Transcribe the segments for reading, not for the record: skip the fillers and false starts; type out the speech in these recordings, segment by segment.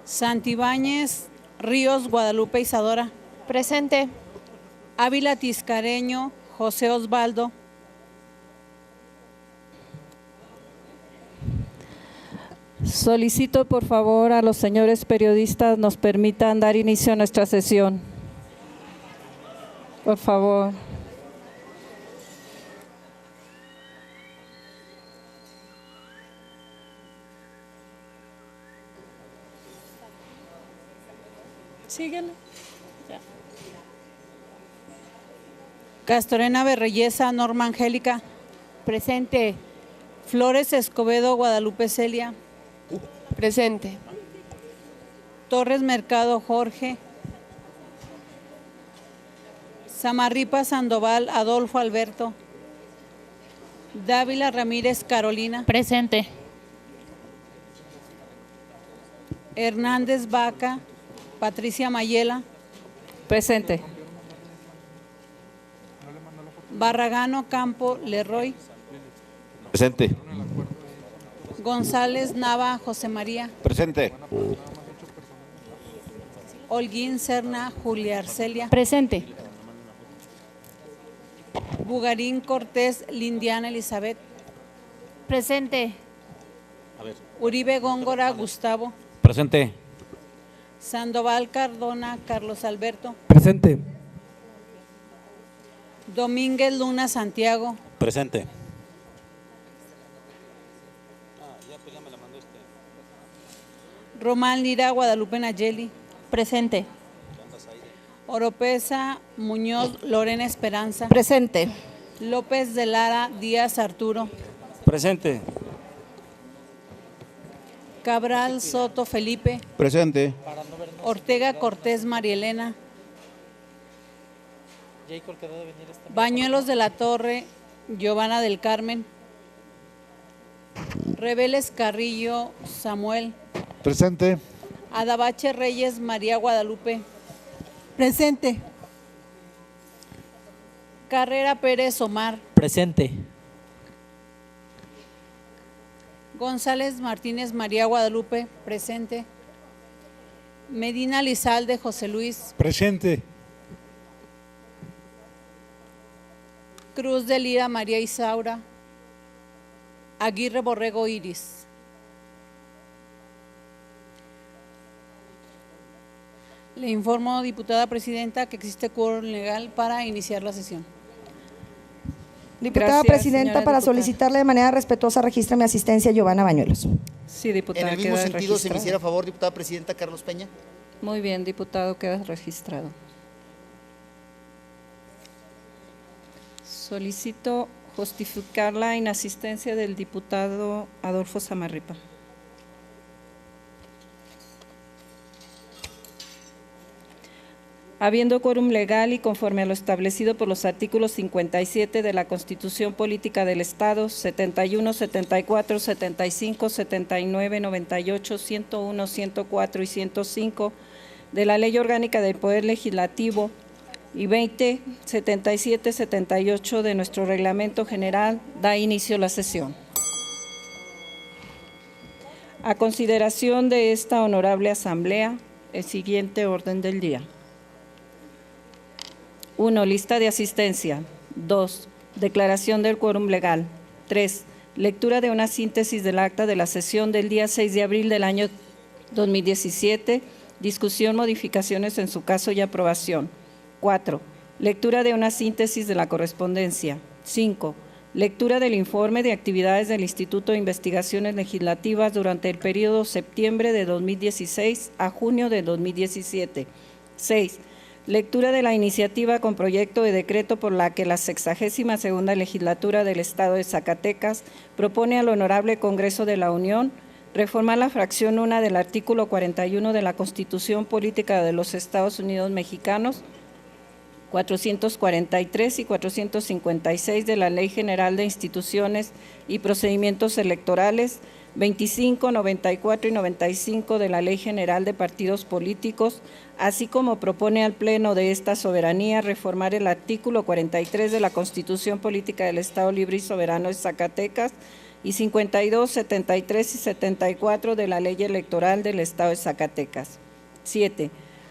Santibáñez, Ríos, Guadalupe Isadora. Presente. Ávila Tiscareño, José Osvaldo. Solicito por favor a los señores periodistas nos permitan dar inicio a nuestra sesión. Por favor. Síguele. Castorena Berreyesa, Norma Angélica. Presente. Flores Escobedo, Guadalupe Celia. Presente. Torres Mercado, Jorge. Samarripa Sandoval, Adolfo Alberto. Dávila Ramírez, Carolina. Presente. Hernández Vaca, Patricia Mayela. Presente. Barragán Campo, Leroy. Presente. González Nava, José María. Presente. Holguín Serna, Julia Arcelia. Presente. Bugarín Cortés, Lindiana Elizabeth. Presente. Uribe Góngora, Gustavo. Presente. Sandoval Cardona, Carlos Alberto. Presente. Domínguez Luna, Santiago. Presente. Román Lira, Guadalupe Nayeli. Presente. Oropesa Muñoz, Lorena Esperanza. Presente. López de Lara, Díaz Arturo. Presente. Cabral Soto, Felipe. Presente. Ortega Cortés, María Elena. Bañuelos de la Torre, Giovanna del Carmen. Reveles Carrillo, Samuel. Presente. Adabache Reyes, María Guadalupe. Presente. Carrera Pérez, Omar. Presente. González Martínez, María Guadalupe. Presente. Medina Lizalde, José Luis. Presente. Cruz de Lira, María Isaura. Aguirre Borrego, Iris. Le informo, diputada presidenta, que existe quórum legal para iniciar la sesión. Diputada Gracias, presidenta, señora para diputada. solicitarle de manera respetuosa registre mi asistencia Giovanna Bañuelos. Sí, diputada. En el mismo queda sentido, se me registrado. hiciera favor, diputada presidenta Carlos Peña. Muy bien, diputado, queda registrado. Solicito justificar la inasistencia del diputado Adolfo Samarripa. Habiendo quórum legal y conforme a lo establecido por los artículos 57 de la Constitución Política del Estado, 71, 74, 75, 79, 98, 101, 104 y 105 de la Ley Orgánica del Poder Legislativo y 20, 77, 78 de nuestro Reglamento General, da inicio la sesión. A consideración de esta honorable asamblea, el siguiente orden del día. 1. Lista de asistencia. 2. Declaración del quórum legal. 3. Lectura de una síntesis del acta de la sesión del día 6 de abril del año 2017. Discusión, modificaciones en su caso y aprobación. 4. Lectura de una síntesis de la correspondencia. 5. Lectura del informe de actividades del Instituto de Investigaciones Legislativas durante el periodo septiembre de 2016 a junio de 2017. 6. Lectura de la iniciativa con proyecto de decreto por la que la 62ª Legislatura del Estado de Zacatecas propone al Honorable Congreso de la Unión reformar la fracción 1 del artículo 41 de la Constitución Política de los Estados Unidos Mexicanos, 443 y 456 de la Ley General de Instituciones y Procedimientos Electorales, 25, 94 y 95 de la Ley General de Partidos Políticos, así como propone al Pleno de esta soberanía reformar el artículo 43 de la Constitución Política del Estado Libre y Soberano de Zacatecas y 52, 73 y 74 de la Ley Electoral del Estado de Zacatecas. 7.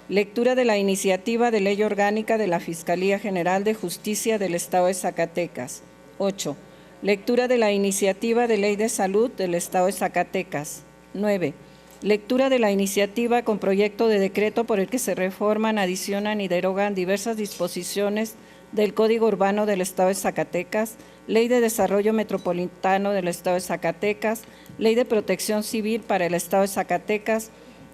Lectura de la iniciativa de Ley Orgánica de la Fiscalía General de Justicia del Estado de Zacatecas. 8. Lectura de la iniciativa de Ley de Salud del Estado de Zacatecas. 9. Lectura de la iniciativa con proyecto de decreto por el que se reforman, adicionan y derogan diversas disposiciones del Código Urbano del Estado de Zacatecas, Ley de Desarrollo Metropolitano del Estado de Zacatecas, Ley de Protección Civil para el Estado de Zacatecas,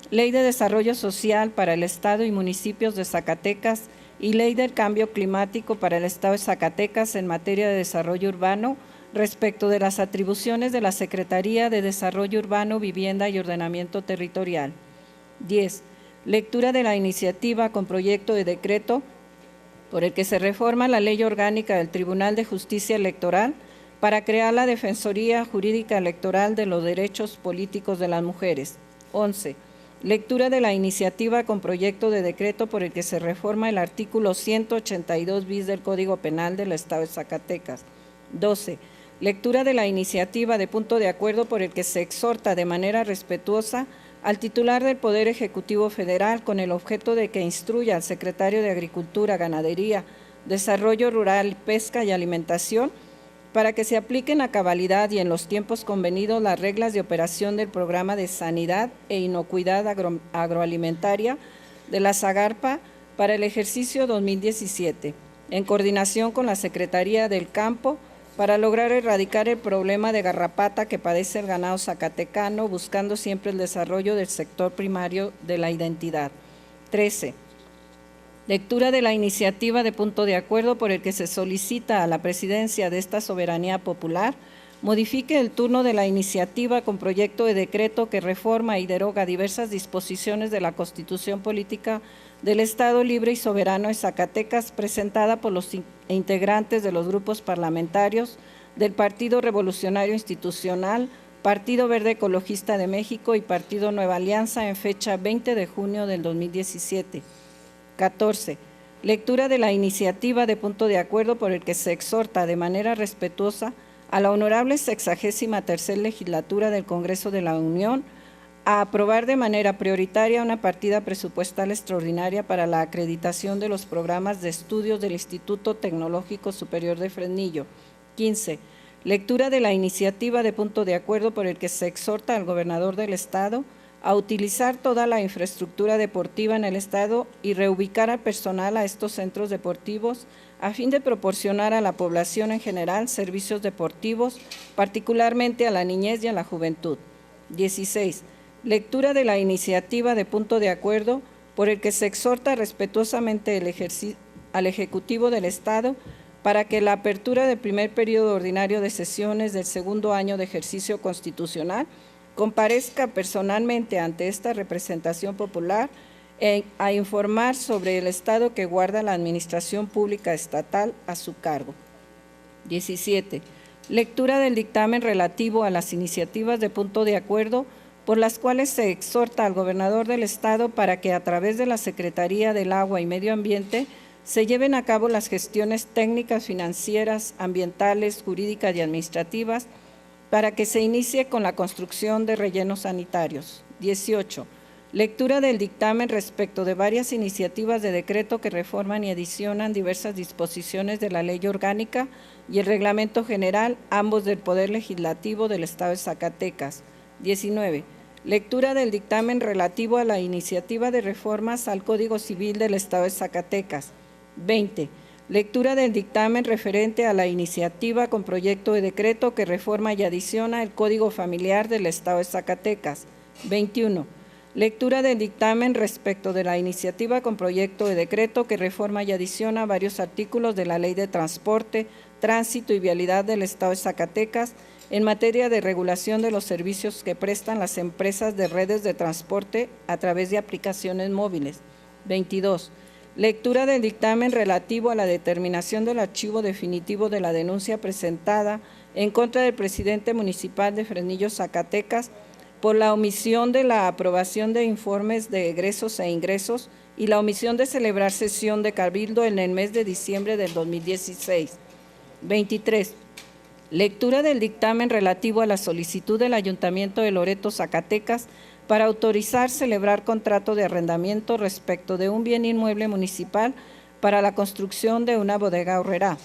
Ley de Desarrollo Social para el Estado y municipios de Zacatecas y Ley del Cambio Climático para el Estado de Zacatecas en materia de desarrollo urbano respecto de las atribuciones de la Secretaría de Desarrollo Urbano, Vivienda y Ordenamiento Territorial. 10. Lectura de la iniciativa con proyecto de decreto por el que se reforma la Ley Orgánica del Tribunal de Justicia Electoral para crear la Defensoría Jurídica Electoral de los Derechos Políticos de las Mujeres. 11. Lectura de la iniciativa con proyecto de decreto por el que se reforma el artículo 182 bis del Código Penal del Estado de Zacatecas. 12. Lectura de la iniciativa de punto de acuerdo por el que se exhorta de manera respetuosa al titular del Poder Ejecutivo Federal con el objeto de que instruya al secretario de Agricultura, Ganadería, Desarrollo Rural, Pesca y Alimentación para que se apliquen a cabalidad y en los tiempos convenidos las reglas de operación del Programa de Sanidad e Inocuidad Agroalimentaria de la Zagarpa para el ejercicio 2017, en coordinación con la Secretaría del Campo, para lograr erradicar el problema de garrapata que padece el ganado zacatecano, buscando siempre el desarrollo del sector primario de la identidad. 13. Lectura de la iniciativa de punto de acuerdo por el que se solicita a la presidencia de esta soberanía popular modifique el turno de la iniciativa con proyecto de decreto que reforma y deroga diversas disposiciones de la Constitución Política del Estado Libre y Soberano de Zacatecas, presentada por los integrantes de los grupos parlamentarios del Partido Revolucionario Institucional, Partido Verde Ecologista de México y Partido Nueva Alianza en fecha 20 de junio del 2017. 14. Lectura de la iniciativa de punto de acuerdo por el que se exhorta de manera respetuosa a la honorable 63ª Legislatura del Congreso de la Unión a aprobar de manera prioritaria una partida presupuestal extraordinaria para la acreditación de los programas de estudios del Instituto Tecnológico Superior de Fresnillo. 15. Lectura de la iniciativa de punto de acuerdo por el que se exhorta al gobernador del Estado a utilizar toda la infraestructura deportiva en el Estado y reubicar al personal a estos centros deportivos a fin de proporcionar a la población en general servicios deportivos, particularmente a la niñez y a la juventud. 16. Lectura de la iniciativa de punto de acuerdo por el que se exhorta respetuosamente al Ejecutivo del Estado para que la apertura del primer periodo ordinario de sesiones del segundo año de ejercicio constitucional comparezca personalmente ante esta representación popular a informar sobre el estado que guarda la administración pública estatal a su cargo. 17. Lectura del dictamen relativo a las iniciativas de punto de acuerdo por las cuales se exhorta al gobernador del Estado para que a través de la Secretaría del Agua y Medio Ambiente se lleven a cabo las gestiones técnicas, financieras, ambientales, jurídicas y administrativas para que se inicie con la construcción de rellenos sanitarios. 18. Lectura del dictamen respecto de varias iniciativas de decreto que reforman y adicionan diversas disposiciones de la Ley Orgánica y el Reglamento General, ambos del Poder Legislativo del Estado de Zacatecas. 19. Lectura del dictamen relativo a la iniciativa de reformas al Código Civil del Estado de Zacatecas. 20. Lectura del dictamen referente a la iniciativa con proyecto de decreto que reforma y adiciona el Código Familiar del Estado de Zacatecas. 21. Lectura del dictamen respecto de la iniciativa con proyecto de decreto que reforma y adiciona varios artículos de la Ley de Transporte, Tránsito y Vialidad del Estado de Zacatecas en materia de regulación de los servicios que prestan las empresas de redes de transporte a través de aplicaciones móviles. 22. Lectura del dictamen relativo a la determinación del archivo definitivo de la denuncia presentada en contra del presidente municipal de Fresnillo, Zacatecas, por la omisión de la aprobación de informes de egresos e ingresos y la omisión de celebrar sesión de cabildo en el mes de diciembre del 2016. 23. Lectura del dictamen relativo a la solicitud del Ayuntamiento de Loreto, Zacatecas, para autorizar celebrar contrato de arrendamiento respecto de un bien inmueble municipal para la construcción de una bodega aurrerá.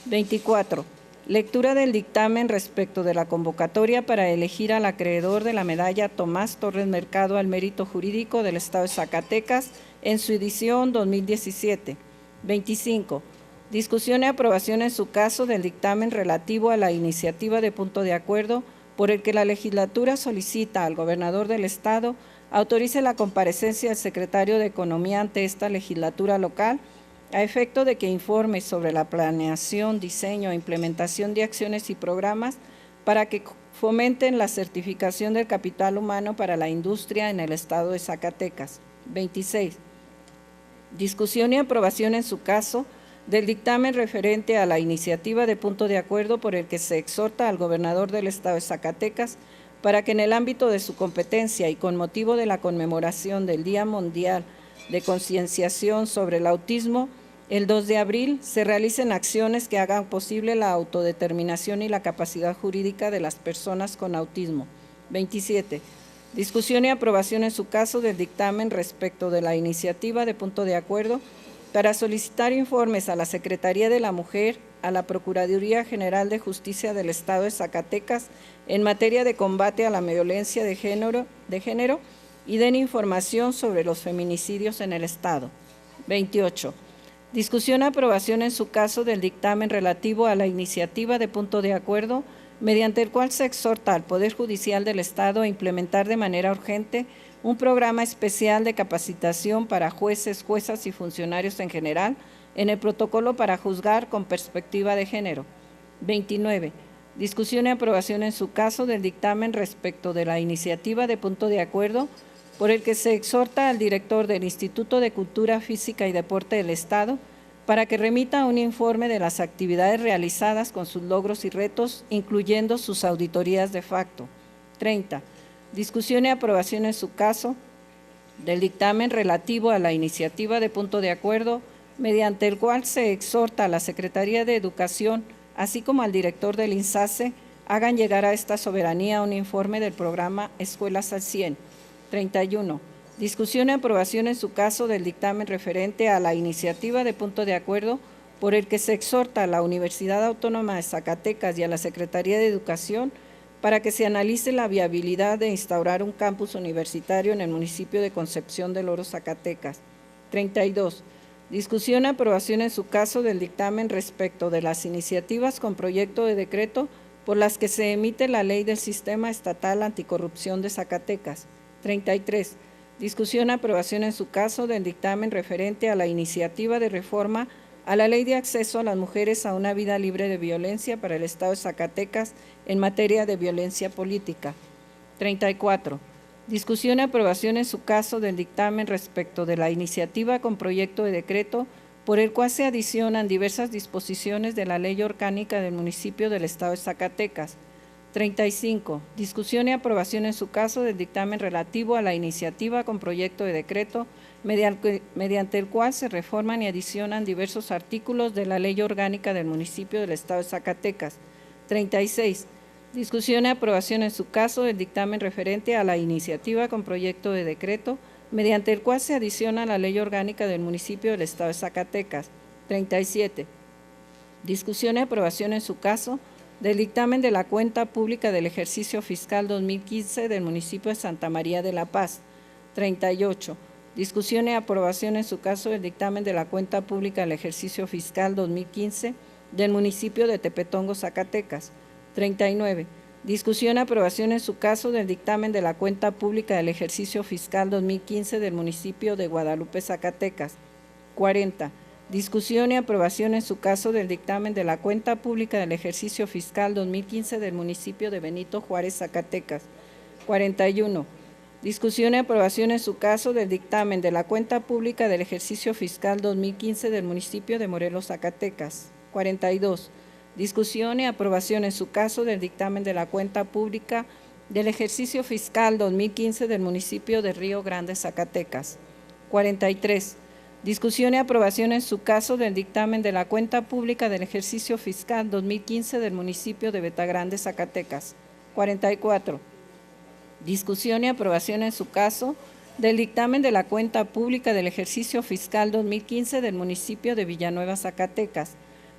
24. Lectura del dictamen respecto de la convocatoria para elegir al acreedor de la medalla Tomás Torres Mercado al Mérito Jurídico del Estado de Zacatecas en su edición 2017. 25. Discusión y aprobación en su caso del dictamen relativo a la iniciativa de punto de acuerdo por el que la legislatura solicita al gobernador del Estado autorice la comparecencia del secretario de Economía ante esta legislatura local a efecto de que informe sobre la planeación, diseño e implementación de acciones y programas para que fomenten la certificación del capital humano para la industria en el Estado de Zacatecas. 26. Discusión y aprobación en su caso del dictamen referente a la iniciativa de punto de acuerdo por el que se exhorta al gobernador del Estado de Zacatecas para que en el ámbito de su competencia y con motivo de la conmemoración del Día Mundial de Concienciación sobre el Autismo, el 2 de abril, se realicen acciones que hagan posible la autodeterminación y la capacidad jurídica de las personas con autismo. 27. Discusión y aprobación en su caso del dictamen respecto de la iniciativa de punto de acuerdo para solicitar informes a la Secretaría de la Mujer, a la Procuraduría General de Justicia del Estado de Zacatecas en materia de combate a la violencia de género y den información sobre los feminicidios en el Estado. 28. Discusión y aprobación en su caso del dictamen relativo a la iniciativa de punto de acuerdo mediante el cual se exhorta al Poder Judicial del Estado a implementar de manera urgente un programa especial de capacitación para jueces, juezas y funcionarios en general en el protocolo para juzgar con perspectiva de género. 29. Discusión y aprobación en su caso del dictamen respecto de la iniciativa de punto de acuerdo por el que se exhorta al director del Instituto de Cultura Física y Deporte del Estado para que remita un informe de las actividades realizadas con sus logros y retos, incluyendo sus auditorías de facto. 30. Discusión y aprobación en su caso del dictamen relativo a la iniciativa de punto de acuerdo mediante el cual se exhorta a la Secretaría de Educación, así como al director del INSACE, hagan llegar a esta soberanía un informe del programa Escuelas al 100. 31. Discusión y aprobación en su caso del dictamen referente a la iniciativa de punto de acuerdo por el que se exhorta a la Universidad Autónoma de Zacatecas y a la Secretaría de Educación para que se analice la viabilidad de instaurar un campus universitario en el municipio de Concepción del Oro, Zacatecas. 32. Discusión y aprobación en su caso del dictamen respecto de las iniciativas con proyecto de decreto por las que se emite la Ley del Sistema Estatal Anticorrupción de Zacatecas. 33. Discusión y aprobación en su caso del dictamen referente a la iniciativa de reforma a la Ley de Acceso a las Mujeres a una Vida Libre de Violencia para el Estado de Zacatecas en materia de violencia política. 34. Discusión y aprobación en su caso del dictamen respecto de la iniciativa con proyecto de decreto por el cual se adicionan diversas disposiciones de la Ley Orgánica del Municipio del Estado de Zacatecas. 35. Discusión y aprobación en su caso del dictamen relativo a la iniciativa con proyecto de decreto mediante el cual se reforman y adicionan diversos artículos de la Ley Orgánica del Municipio del Estado de Zacatecas. 36. Discusión y aprobación en su caso del dictamen referente a la iniciativa con proyecto de decreto mediante el cual se adiciona a la Ley Orgánica del Municipio del Estado de Zacatecas. 37. Discusión y aprobación en su caso del dictamen de la cuenta pública del ejercicio fiscal 2015 del municipio de Santa María de la Paz. 38. Discusión y aprobación en su caso del dictamen de la cuenta pública del ejercicio fiscal 2015 del municipio de Tepetongo, Zacatecas. 39. Discusión y aprobación en su caso del dictamen de la cuenta pública del ejercicio fiscal 2015 del municipio de Guadalupe, Zacatecas. 40. Discusión y aprobación en su caso del dictamen de la cuenta pública del ejercicio fiscal 2015 del municipio de Benito Juárez, Zacatecas. 41. Discusión y aprobación en su caso del dictamen de la cuenta pública del ejercicio fiscal 2015 del municipio de Morelos, Zacatecas. 42. Discusión y aprobación en su caso del dictamen de la cuenta pública del ejercicio fiscal 2015 del municipio de Río Grande, Zacatecas. 43. Discusión y aprobación en su caso del dictamen de la cuenta pública del ejercicio fiscal 2015 del municipio de Betagrande, Zacatecas. 44. Discusión y aprobación en su caso del dictamen de la cuenta pública del ejercicio fiscal 2015 del municipio de Villanueva, Zacatecas.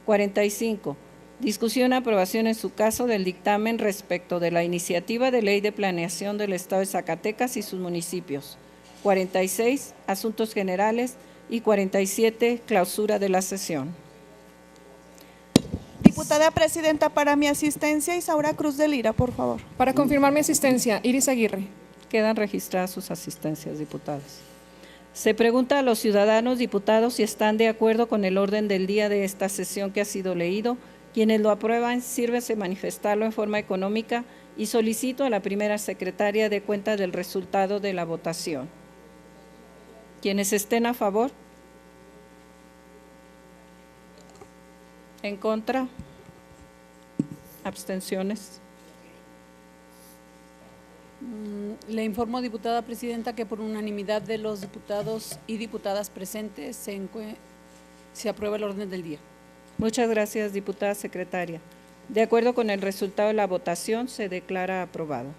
45. Discusión y aprobación en su caso del dictamen respecto de la iniciativa de ley de planeación del Estado de Zacatecas y sus municipios. 46. Asuntos generales. Y 47, clausura de la sesión. Diputada presidenta, para mi asistencia, Isaura Cruz de Lira, por favor. Para confirmar mi asistencia, Iris Aguirre. Quedan registradas sus asistencias, diputados. Se pregunta a los ciudadanos diputados si están de acuerdo con el orden del día de esta sesión que ha sido leído. Quienes lo aprueban, sírvese manifestarlo en forma económica y solicito a la primera secretaria de cuenta del resultado de la votación. Quienes estén a favor. ¿En contra? ¿Abstenciones? Le informo, diputada presidenta, que por unanimidad de los diputados y diputadas presentes se aprueba el orden del día. Muchas gracias, diputada secretaria. De acuerdo con el resultado de la votación, se declara aprobado.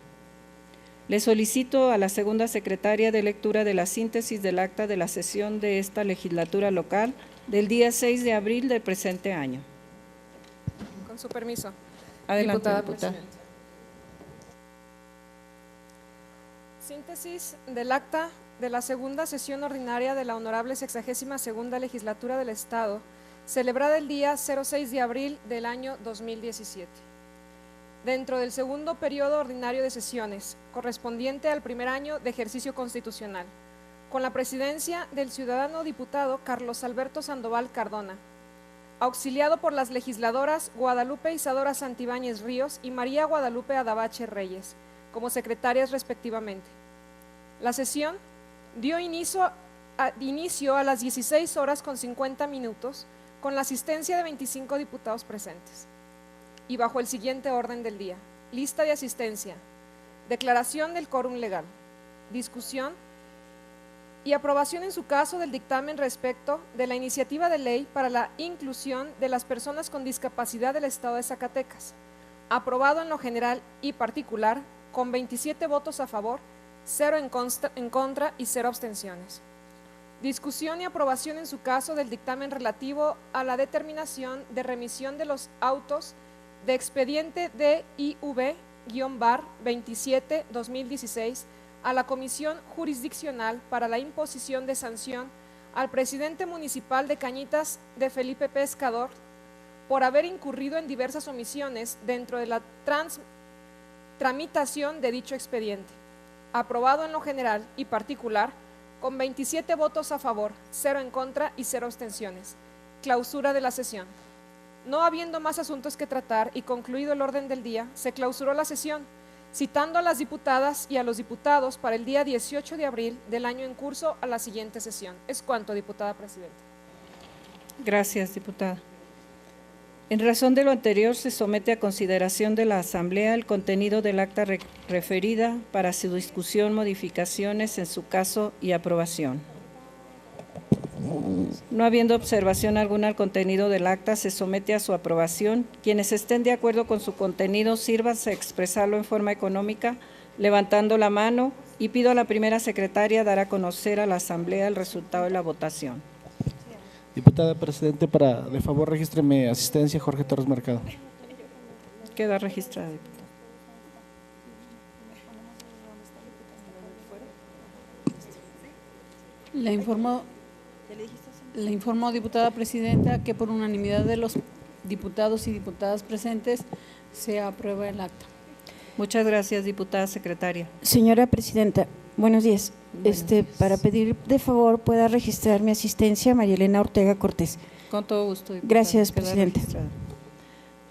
Le solicito a la segunda secretaria de lectura de la síntesis del acta de la sesión de esta legislatura local del día 6 de abril del presente año. Con su permiso. Adelante, Diputada diputada. presidenta. Síntesis del acta de la segunda sesión ordinaria de la Honorable 62ª Legislatura del Estado, celebrada el día 06 de abril del año 2017. Dentro del segundo periodo ordinario de sesiones, correspondiente al primer año de ejercicio constitucional, con la presidencia del ciudadano diputado Carlos Alberto Sandoval Cardona, auxiliado por las legisladoras Guadalupe Isadora Santibáñez Ríos y María Guadalupe Adabache Reyes, como secretarias respectivamente. La sesión dio inicio a las 16 horas con 50 minutos con la asistencia de 25 diputados presentes. Y bajo el siguiente orden del día: lista de asistencia, declaración del quórum legal, discusión y aprobación en su caso del dictamen respecto de la iniciativa de ley para la inclusión de las personas con discapacidad del Estado de Zacatecas, aprobado en lo general y particular con 27 votos a favor, 0 en contra y 0 abstenciones. Discusión y aprobación en su caso del dictamen relativo a la determinación de remisión de los autos de expediente DIV-BAR 27-2016 a la Comisión Jurisdiccional para la imposición de sanción al presidente municipal de Cañitas de Felipe Pescador por haber incurrido en diversas omisiones dentro de la tramitación de dicho expediente, aprobado en lo general y particular con 27 votos a favor, 0 en contra y 0 abstenciones. Clausura de la sesión. No habiendo más asuntos que tratar y concluido el orden del día, se clausuró la sesión, citando a las diputadas y a los diputados para el día 18 de abril del año en curso a la siguiente sesión. Es cuanto, diputada presidenta. Gracias, diputada. En razón de lo anterior, se somete a consideración de la Asamblea el contenido del acta referida para su discusión, modificaciones en su caso y aprobación. No habiendo observación alguna al contenido del acta, se somete a su aprobación. Quienes estén de acuerdo con su contenido, sírvanse a expresarlo en forma económica, levantando la mano, y pido a la primera secretaria dar a conocer a la Asamblea el resultado de la votación. Diputada presidente, de favor, regístreme asistencia, Jorge Torres Mercado. Queda registrada, diputada. Le informo, diputada presidenta, que por unanimidad de los diputados y diputadas presentes se aprueba el acta. Muchas gracias, diputada secretaria. Señora presidenta, buenos días. Para pedir de favor pueda registrar mi asistencia, María Elena Ortega Cortés. Con todo gusto, diputada. Gracias, Queda presidenta. registrada.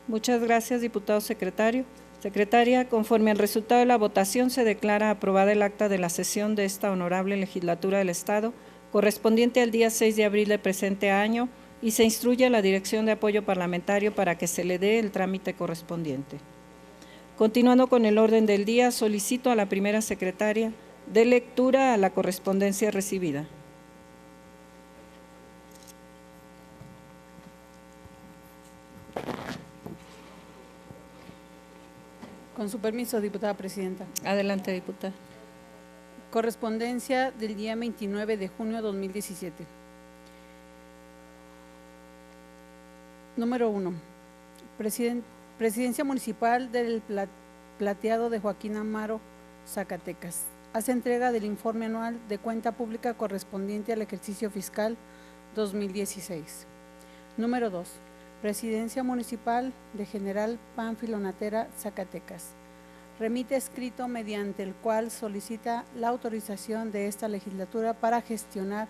Muchas gracias, diputado secretario. Secretaria, conforme al resultado de la votación, se declara aprobada el acta de la sesión de esta honorable legislatura del Estado, correspondiente al día 6 de abril del presente año, y se instruye a la Dirección de Apoyo Parlamentario para que se le dé el trámite correspondiente. Continuando con el orden del día, solicito a la primera secretaria de lectura a la correspondencia recibida. Con su permiso, diputada presidenta. Adelante, diputada. Correspondencia del día 29 de junio de 2017. Número 1. Presidencia Municipal del Plateado de Joaquín Amaro, Zacatecas. Hace entrega del informe anual de cuenta pública correspondiente al ejercicio fiscal 2016. Número 2. Presidencia Municipal de General Pánfilo Natera, Zacatecas. Remite escrito mediante el cual solicita la autorización de esta legislatura para gestionar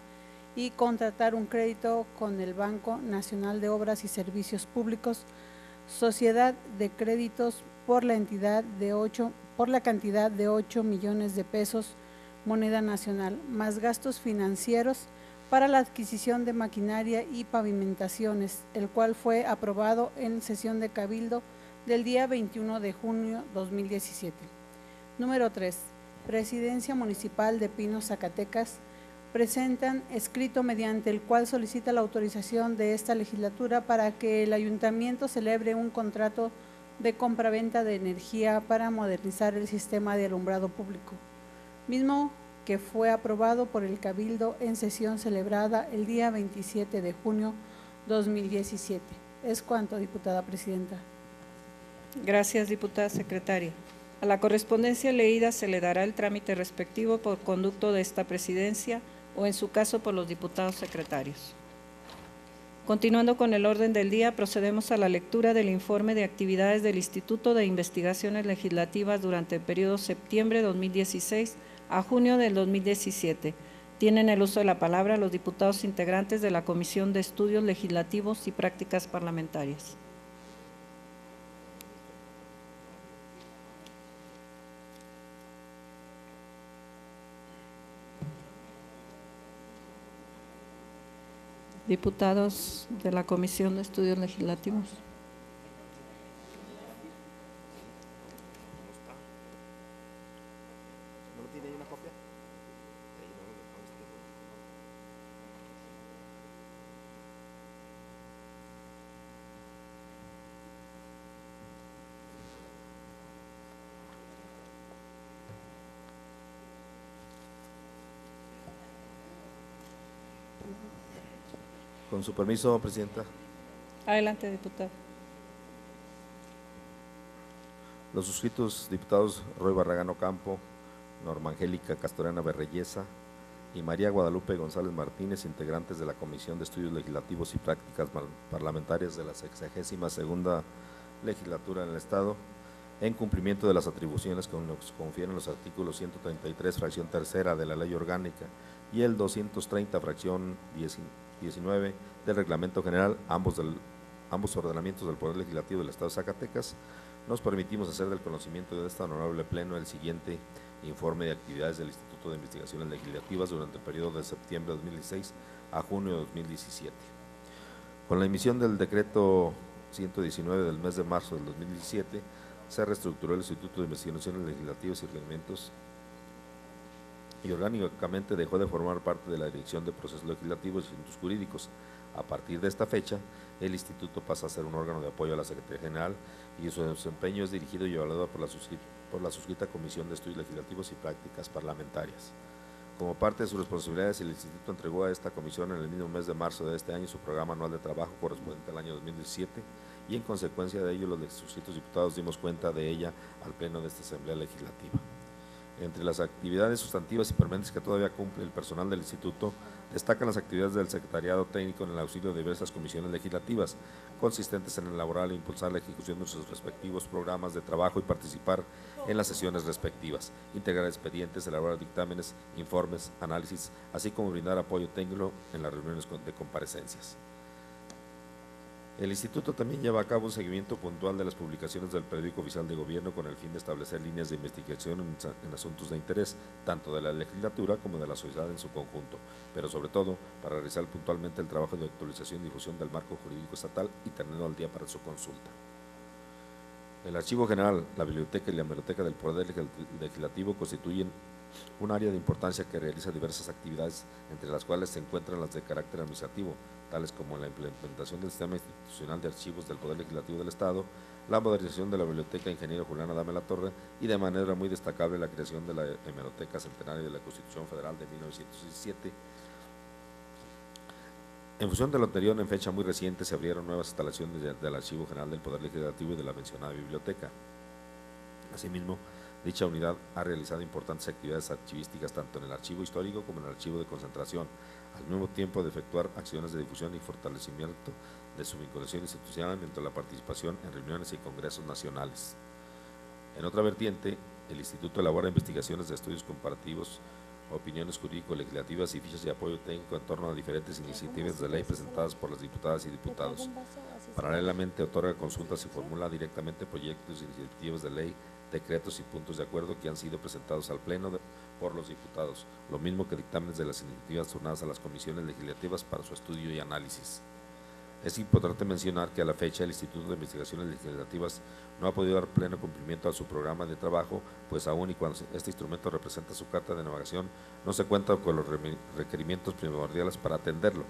y contratar un crédito con el Banco Nacional de Obras y Servicios Públicos, Sociedad de Créditos por la cantidad de 8 millones de pesos, moneda nacional, más gastos financieros para la adquisición de maquinaria y pavimentaciones, el cual fue aprobado en sesión de Cabildo del día 21 de junio 2017. Número 3. Presidencia Municipal de Pinos, Zacatecas. Presentan escrito mediante el cual solicita la autorización de esta legislatura para que el ayuntamiento celebre un contrato de compraventa de energía para modernizar el sistema de alumbrado público, mismo que fue aprobado por el Cabildo en sesión celebrada el día 27 de junio 2017. Es cuanto, diputada presidenta. Gracias, diputada secretaria. A la correspondencia leída se le dará el trámite respectivo por conducto de esta presidencia o, en su caso, por los diputados secretarios. Continuando con el orden del día, procedemos a la lectura del informe de actividades del Instituto de Investigaciones Legislativas durante el periodo septiembre 2016 a junio del 2017. Tienen el uso de la palabra los diputados integrantes de la Comisión de Estudios Legislativos y Prácticas Parlamentarias. Diputados de la Comisión de Estudios Legislativos. Con su permiso, presidenta. Adelante, diputado. Los suscritos diputados Roy Barragán Ocampo, Norma Angélica Castorena Berreyesa y María Guadalupe González Martínez, integrantes de la Comisión de Estudios Legislativos y Prácticas Parlamentarias de la 62ª Legislatura en el Estado, en cumplimiento de las atribuciones que nos confieren los artículos 133, fracción tercera de la Ley Orgánica y el 230, fracción 19 del Reglamento General, ambos ordenamientos del Poder Legislativo del Estado de Zacatecas, nos permitimos hacer del conocimiento de esta honorable pleno el siguiente informe de actividades del Instituto de Investigaciones Legislativas durante el periodo de septiembre de 2016 a junio de 2017. Con la emisión del decreto 119 del mes de marzo del 2017, se reestructuró el Instituto de Investigaciones Legislativas y Reglamentos y orgánicamente dejó de formar parte de la Dirección de Procesos Legislativos y Asuntos Jurídicos. A partir de esta fecha, el Instituto pasa a ser un órgano de apoyo a la Secretaría General y su desempeño es dirigido y evaluado por la suscrita Comisión de Estudios Legislativos y Prácticas Parlamentarias. Como parte de sus responsabilidades, el Instituto entregó a esta comisión en el mismo mes de marzo de este año su programa anual de trabajo correspondiente al año 2017 y en consecuencia de ello los suscritos diputados dimos cuenta de ella al pleno de esta Asamblea Legislativa. Entre las actividades sustantivas y permanentes que todavía cumple el personal del Instituto, destacan las actividades del Secretariado Técnico en el auxilio de diversas comisiones legislativas, consistentes en elaborar e impulsar la ejecución de sus respectivos programas de trabajo y participar en las sesiones respectivas, integrar expedientes, elaborar dictámenes, informes, análisis, así como brindar apoyo técnico en las reuniones de comparecencias. El Instituto también lleva a cabo un seguimiento puntual de las publicaciones del Periódico Oficial de Gobierno con el fin de establecer líneas de investigación en asuntos de interés, tanto de la legislatura como de la sociedad en su conjunto, pero sobre todo para realizar puntualmente el trabajo de actualización y difusión del marco jurídico estatal y tenerlo al día para su consulta. El Archivo General, la Biblioteca y la Hemeroteca del Poder Legislativo constituyen un área de importancia que realiza diversas actividades, entre las cuales se encuentran las de carácter administrativo, tales como la implementación del sistema institucional de archivos del Poder Legislativo del Estado, la modernización de la Biblioteca Ingeniero Julián Adame La Torre y, de manera muy destacable, la creación de la Hemeroteca Centenaria de la Constitución Federal de 1917. En función de lo anterior, en fecha muy reciente, se abrieron nuevas instalaciones del Archivo General del Poder Legislativo y de la mencionada biblioteca. Asimismo, dicha unidad ha realizado importantes actividades archivísticas tanto en el archivo histórico como en el archivo de concentración, al mismo tiempo de efectuar acciones de difusión y fortalecimiento de su vinculación institucional dentro de la participación en reuniones y congresos nacionales. En otra vertiente, el Instituto elabora investigaciones de estudios comparativos, opiniones jurídico-legislativas y fichas de apoyo técnico en torno a diferentes iniciativas de ley presentadas por las diputadas y diputados. Paralelamente, otorga consultas y formula directamente proyectos e iniciativas de ley, decretos y puntos de acuerdo que han sido presentados al Pleno por los diputados, lo mismo que dictámenes de las iniciativas turnadas a las comisiones legislativas para su estudio y análisis. Es importante mencionar que a la fecha el Instituto de Investigaciones Legislativas no ha podido dar pleno cumplimiento a su programa de trabajo, pues aún y cuando este instrumento representa su carta de navegación, no se cuenta con los requerimientos primordiales para atenderlo.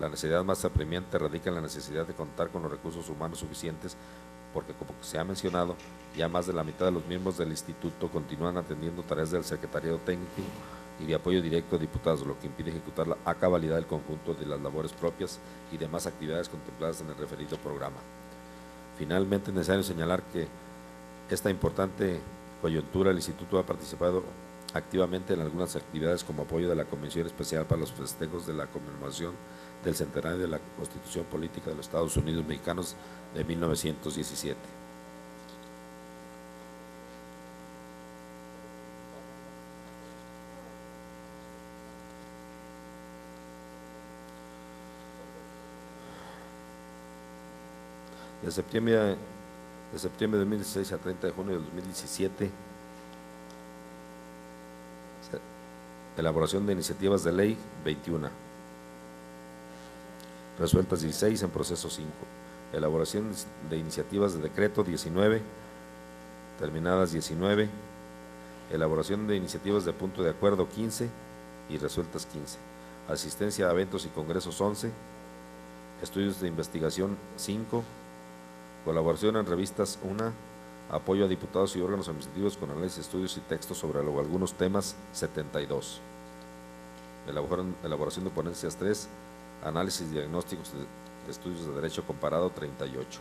La necesidad más apremiante radica en la necesidad de contar con los recursos humanos suficientes, porque, como se ha mencionado, ya más de la mitad de los miembros del Instituto continúan atendiendo tareas del Secretariado Técnico y de apoyo directo a diputados, lo que impide ejecutar a cabalidad el conjunto de las labores propias y demás actividades contempladas en el referido programa. Finalmente, es necesario señalar que esta importante coyuntura el Instituto ha participado activamente en algunas actividades como apoyo de la Comisión Especial para los Festejos de la Conmemoración del Centenario de la Constitución Política de los Estados Unidos Mexicanos de 1917. De septiembre de 2016 a 30 de junio de 2017, elaboración de iniciativas de ley 21, resueltas 16, en proceso 5, elaboración de iniciativas de decreto 19, terminadas 19, elaboración de iniciativas de punto de acuerdo 15 y resueltas 15, asistencia a eventos y congresos 11, estudios de investigación 5, colaboración en revistas 1, apoyo a diputados y órganos administrativos con análisis, estudios y textos sobre algunos temas 72, elaboración de ponencias 3, análisis diagnósticos de estudios de derecho comparado 38.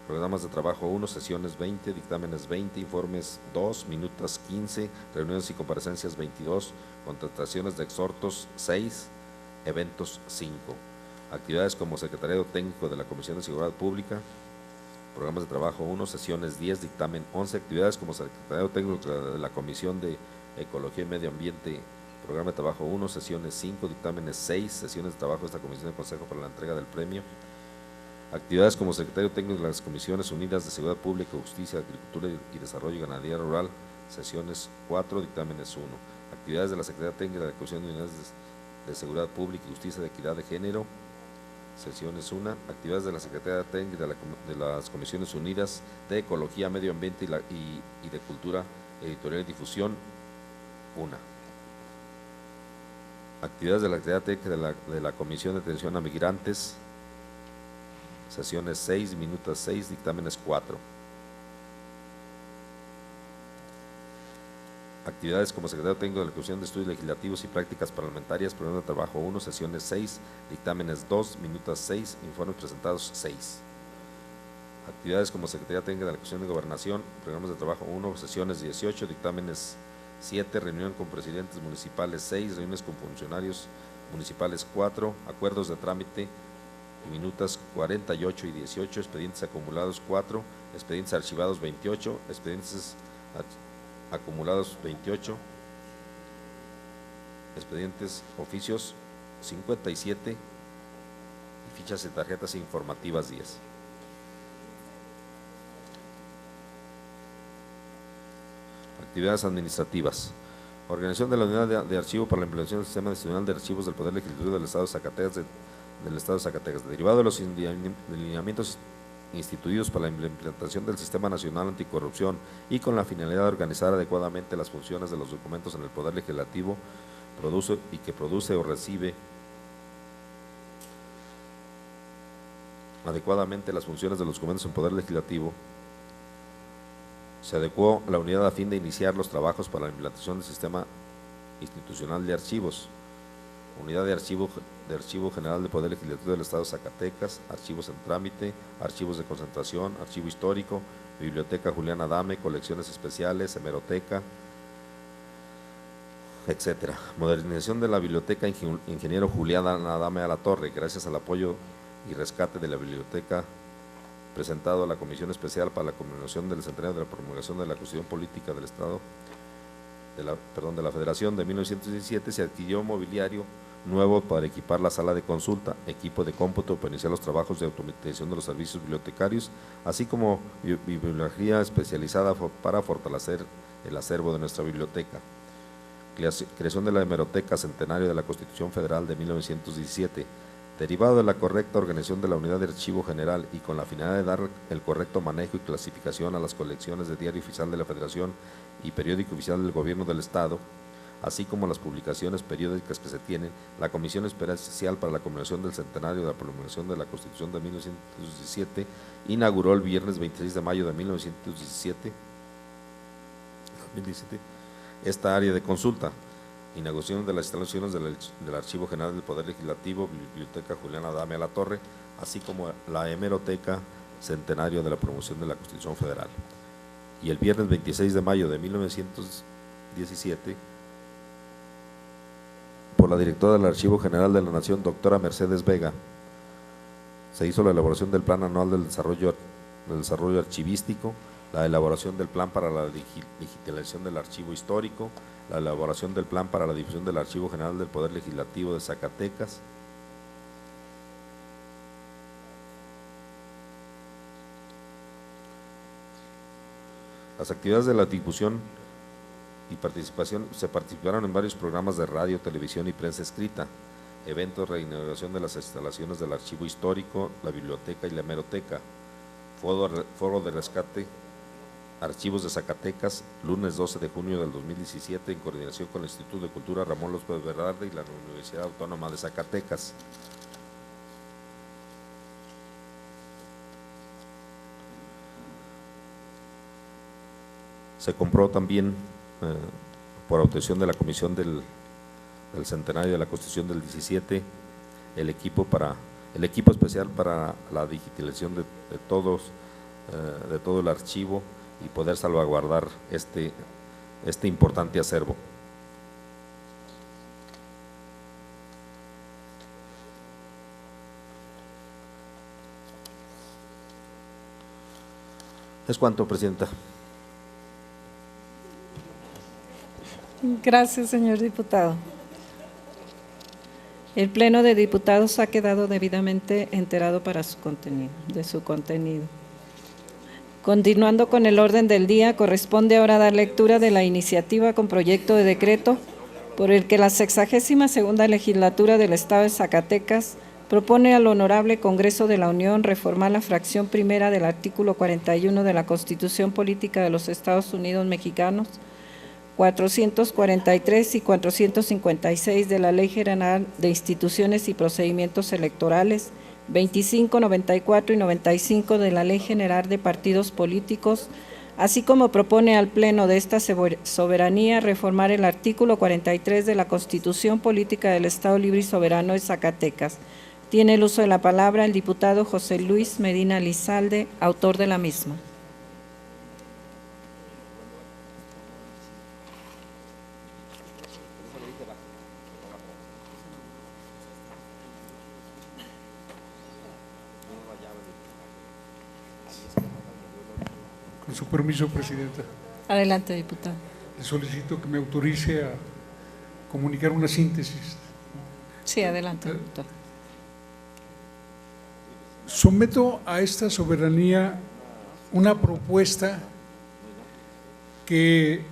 Programas de trabajo 1, sesiones 20, dictámenes 20, informes 2, minutas 15, reuniones y comparecencias 22, contrataciones de exhortos 6, eventos 5. Actividades como Secretariado Técnico de la Comisión de Seguridad Pública, programas de trabajo 1, sesiones 10, dictamen 11, actividades como Secretariado Técnico de la Comisión de Ecología y Medio Ambiente, programa de trabajo 1, sesiones 5, dictámenes 6, sesiones de trabajo de esta Comisión de Consejo para la entrega del premio. Actividades como Secretario Técnico de las Comisiones Unidas de Seguridad Pública, Justicia, Agricultura y Desarrollo y Ganadería Rural, sesiones 4, dictámenes 1. Actividades de la Secretaría Técnica de la Comisión de Unidades de Seguridad Pública y Justicia de Equidad de Género, sesiones 1. Actividades de la Secretaría Técnica de las Comisiones Unidas de Ecología, Medio Ambiente y de Cultura, Editorial y Difusión, 1. Actividades de la Secretaría Técnica de la Comisión de Atención a Migrantes, sesiones 6, minutas 6, dictámenes 4. Actividades como Secretario Técnico de la Comisión de Estudios Legislativos y Prácticas Parlamentarias, programa de trabajo 1, sesiones 6, dictámenes 2, minutas 6, informes presentados 6. Actividades como Secretaría Técnica de la Comisión de Gobernación, programas de trabajo 1, sesiones 18, dictámenes 7, reunión con presidentes municipales 6, reuniones con funcionarios municipales 4, acuerdos de trámite y minutas 48 y 18, expedientes acumulados 4, expedientes archivados 28, expedientes acumulados 28, expedientes oficios 57 y fichas de tarjetas informativas 10. Actividades administrativas. Organización de la Unidad de Archivo para la implementación del Sistema Nacional de Archivos del Poder Legislativo del Estado de Zacatecas, Derivado de los lineamientos instituidos para la implementación del Sistema Nacional Anticorrupción y con la finalidad de organizar adecuadamente las funciones de los documentos en el Poder Legislativo, produce o recibe adecuadamente las funciones de los documentos en el Poder Legislativo, se adecuó la unidad a fin de iniciar los trabajos para la implantación del Sistema Institucional de Archivos, Unidad de Archivo General del Poder Legislativo del Estado de Zacatecas, archivos en trámite, archivos de concentración, archivo histórico, Biblioteca Julián Adame, colecciones especiales, hemeroteca, etcétera. Modernización de la Biblioteca Ingeniero Julián Adame a la Torre, gracias al apoyo y rescate de la biblioteca presentado a la Comisión Especial para la conmemoración del centenario de la promulgación de la Constitución Política del Estado, de la Federación de 1917, se adquirió mobiliario nuevo para equipar la sala de consulta, equipo de cómputo para iniciar los trabajos de automatización de los servicios bibliotecarios, así como bibliografía especializada para fortalecer el acervo de nuestra biblioteca. Creación de la Hemeroteca Centenario de la Constitución Federal de 1917, derivado de la correcta organización de la Unidad de Archivo General y con la finalidad de dar el correcto manejo y clasificación a las colecciones de Diario Oficial de la Federación y Periódico Oficial del Gobierno del Estado, así como las publicaciones periódicas que se tienen, la Comisión Especial para la conmemoración del centenario de la promulgación de la Constitución de 1917 inauguró el viernes 26 de mayo de 2017 esta área de consulta, inauguración de las instalaciones del Archivo General del Poder Legislativo, Biblioteca Julián Adame a la Torre, así como la Hemeroteca Centenario de la Promoción de la Constitución Federal. Y el viernes 26 de mayo de 1917, por la directora del Archivo General de la Nación, doctora Mercedes Vega, se hizo la elaboración del Plan Anual del Desarrollo Archivístico, la elaboración del Plan para la digitalización del archivo histórico, la elaboración del Plan para la difusión del Archivo General del Poder Legislativo de Zacatecas, las actividades de la difusión y participación, se participaron en varios programas de radio, televisión y prensa escrita, eventos, reinauguración de las instalaciones del archivo histórico, la biblioteca y la hemeroteca, foro de rescate, archivos de Zacatecas, lunes 12 de junio del 2017, en coordinación con el Instituto de Cultura Ramón López Velarde y la Universidad Autónoma de Zacatecas. Se compró también, por autorización de la Comisión del Centenario de la Constitución del 17, el equipo especial para la digitalización de todo el archivo y poder salvaguardar este importante acervo. Es cuanto, Presidenta. Gracias, señor diputado. El Pleno de Diputados ha quedado debidamente enterado de su contenido. Continuando con el orden del día, corresponde ahora dar lectura de la iniciativa con proyecto de decreto por el que la 62ª Legislatura del Estado de Zacatecas propone al Honorable Congreso de la Unión reformar la fracción primera del artículo 41 de la Constitución Política de los Estados Unidos Mexicanos, 443 y 456 de la Ley General de Instituciones y Procedimientos Electorales, 25, 94 y 95 de la Ley General de Partidos Políticos, así como propone al Pleno de esta soberanía reformar el artículo 43 de la Constitución Política del Estado Libre y Soberano de Zacatecas. Tiene el uso de la palabra el diputado José Luis Medina Lizalde, autor de la misma. Con su permiso, Presidenta. Adelante, diputado. Le solicito que me autorice a comunicar una síntesis. Sí, adelante, diputado. Someto a esta soberanía una propuesta que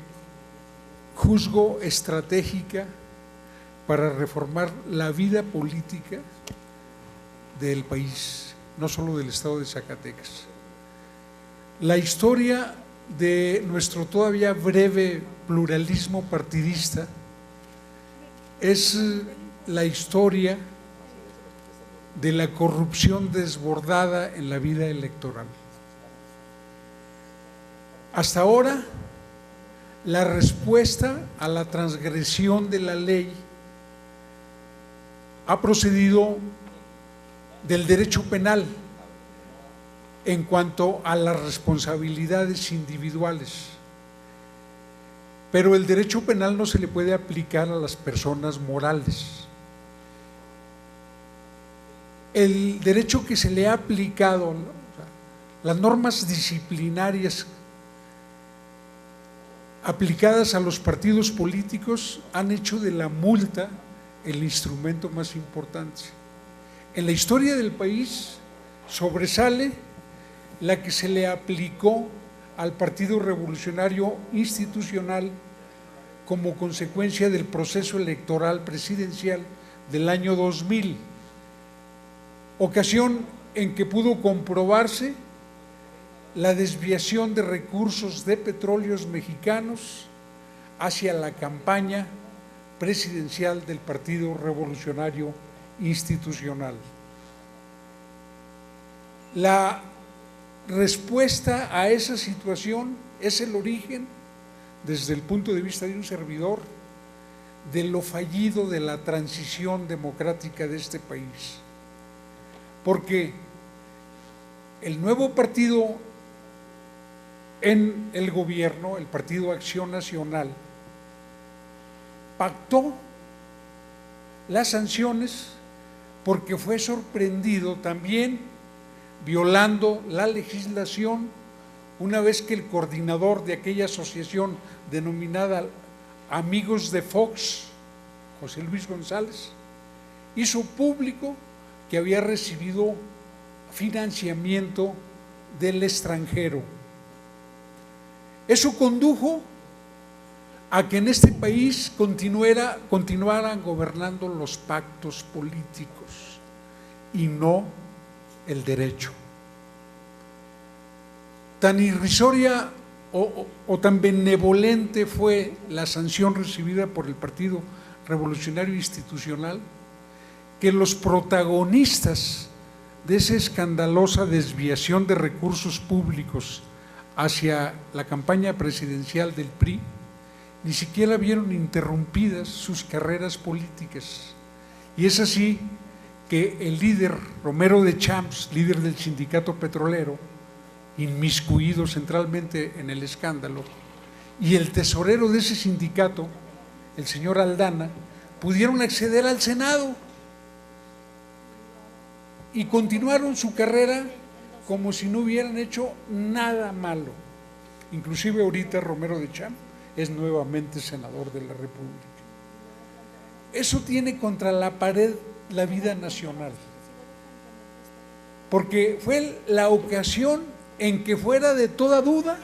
juzgo estratégica para reformar la vida política del país. no solo del estado de Zacatecas. La historia de nuestro todavía breve pluralismo partidista es la historia de la corrupción desbordada en la vida electoral. Hasta ahora, la respuesta a la transgresión de la ley ha procedido del derecho penal en cuanto a las responsabilidades individuales. Pero el derecho penal no se le puede aplicar a las personas morales. El derecho que se le ha aplicado, las normas disciplinarias aplicadas a los partidos políticos han hecho de la multa el instrumento más importante. En la historia del país sobresale la que se le aplicó al Partido Revolucionario Institucional como consecuencia del proceso electoral presidencial del año 2000, ocasión en que pudo comprobarse la desviación de recursos de petróleos mexicanos hacia la campaña presidencial del Partido Revolucionario Institucional. La respuesta a esa situación es el origen, desde el punto de vista de un servidor, de lo fallido de la transición democrática de este país. Porque el nuevo partido en el gobierno, el Partido Acción Nacional, pactó las sanciones porque fue sorprendido también violando la legislación una vez que el coordinador de aquella asociación denominada Amigos de Fox, José Luis González, hizo público que había recibido financiamiento del extranjero. Eso condujo a que en este país continuaran gobernando los pactos políticos y no el derecho. Tan irrisoria o tan benevolente fue la sanción recibida por el Partido Revolucionario Institucional que los protagonistas de esa escandalosa desviación de recursos públicos hacia la campaña presidencial del PRI ni siquiera vieron interrumpidas sus carreras políticas. Y es así que el líder Romero de Champs, líder del sindicato petrolero, inmiscuido centralmente en el escándalo, y el tesorero de ese sindicato, el señor Aldana, pudieron acceder al Senado y continuaron su carrera como si no hubieran hecho nada malo. Inclusive ahorita Romero de Champs es nuevamente senador de la República. Eso tiene contra la pared la vida nacional, porque fue la ocasión en que, fuera de toda duda,